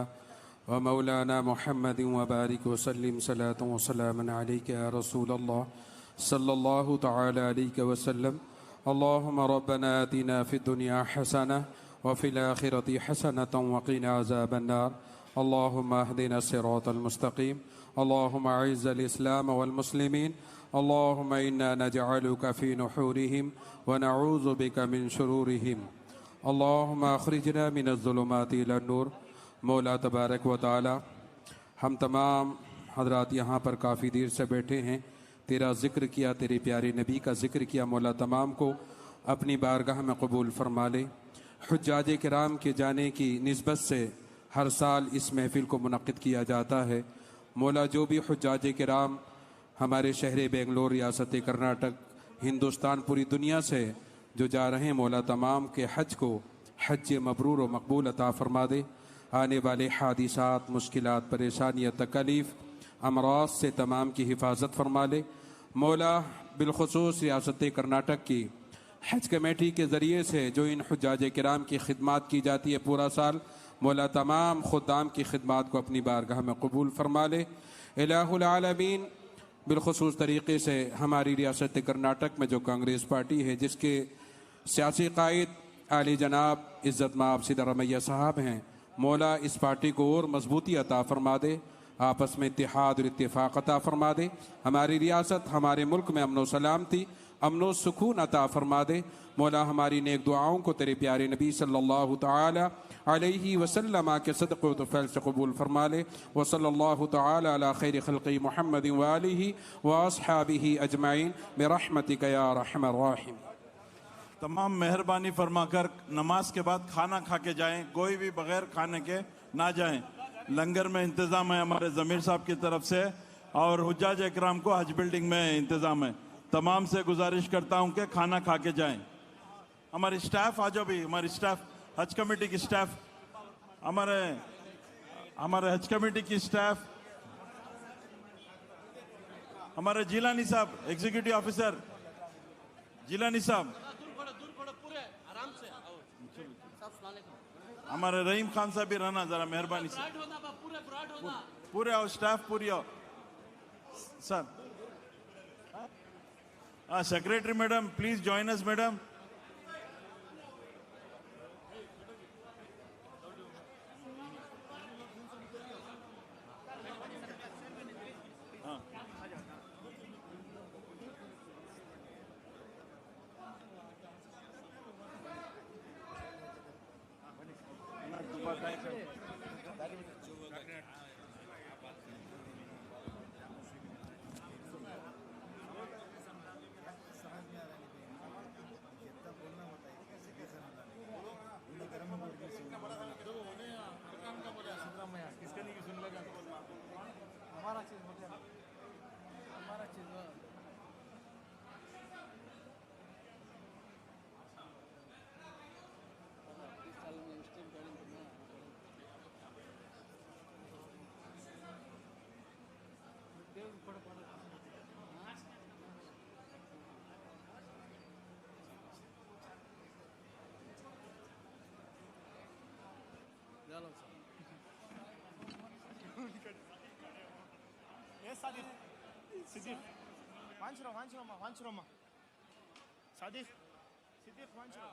व मौलाना मुहम्मदिन व बारिक व सल्लिम सलातन व सलामन अलैका या रसूलल्लाह सल्लल्लाहु तआला अलैहि व सल्लम। अल्लाहुम्मा रब्बना आतिना फिद दुनिया हसनह व फिल आखिरति हसनतन व क़िना अज़ाबन नार। अल्लाहुम्मा अहदिना सिरातल मुस्तक़ीम। अल्लाहुम्मा अइज़्ज़िल इस्लाम वल मुस्लिमीन। अल्लाहुम्मा इन्ना नजअलुका फ़ी नुहूरिहिम व नऊज़ु बिका मिन शुरूरिहिम। अल्लाहुम्मा अख़रिजना मिनज़्ज़ुलुमाति इलन नूर। मौला तबारक व तआला, हम तमाम हज़रात यहाँ पर काफ़ी देर से बैठे हैं, तेरा ज़िक्र किया, तेरे प्यारे नबी का ज़िक्र किया। मौला तमाम को अपनी बारगाह में कबूल फरमा ले। हुज्जाज किराम के जाने की निस्बत से हर साल इस महफ़िल को मुनक़्क़िद किया जाता है। मौला, जो भी हुज्जाज किराम हमारे शहर बेंगलोर, रियासत कर्नाटक, हिंदुस्तान, पूरी दुनिया से जो जा रहे हैं, मौला तमाम के हज को हज मबरूर व मकबूल अता फ़रमा दे। आने वाले हादिसात, मुश्किलात, परेशानियाँ, तकलीफ़, अमराज से तमाम की हिफाजत फरमा ले। मौला, बिलखुसूस रियासत कर्नाटक की हज कमेटी के ज़रिए से जो इन हुज्जाज किराम की खिदमत की जाती है पूरा साल, मौला तमाम खुद्दाम की खिदमत को अपनी बारगाह में कबूल फरमा ले। इलाहुल आलमीन, बिलखुसूस तरीक़े से हमारी रियासत कर्नाटक में जो कांग्रेस पार्टी है, जिसके सियासी कायद आली जनाब इज़्ज़त माब सिद्धारमैया साहब हैं, मौला इस पार्टी को और मजबूती अता फ़रमा दे, आपस में इत्तेहाद और इत्तेफाक अता फ़रमा दे। हमारी रियासत, हमारे मुल्क में अमन व सलामती, अमन व सुकून अता फ़रमा दे। मौला, हमारी नेक दुआओं को तेरे प्यारे नबी सल्लल्लाहु तआला अलैहि वसल्लम के सदक़े तो फैल से कबूल फरमा ले। व सल्लल्लाहु तआला अला खैरि खल्क़ि मुहम्मद व आलिहि व अस्हाबिहि अजमाइन बिरहमतिका या अरहमर राहिम। तमाम मेहरबानी फरमाकर नमाज के बाद खाना खा के जाएं, कोई भी बगैर खाने के ना जाएं। लंगर में इंतज़ाम है हमारे ज़मीर साहब की तरफ से, और हुज्जाज इकराम को हज बिल्डिंग में इंतज़ाम है। तमाम से गुजारिश करता हूं कि खाना खा के जाएं। हमारी स्टाफ आ जाओ भी, हमारी स्टाफ, हज कमेटी की स्टाफ, हमारे हज कमेटी की स्टाफ, हमारे जिलानी साहब, एग्जीक्यूटिव ऑफिसर जिलानी साहब, हमारे रहीम खान साहब भी रहना जरा मेहरबानी से, पूरे आओ स्टाफ, पूरी आओ sir. Secretary madam, please join us madam. ఏ సాదిక్ సిద్దిక్ వాంచురో వాంచురో మా సాదిక్ సిద్దిక్ వాంచురో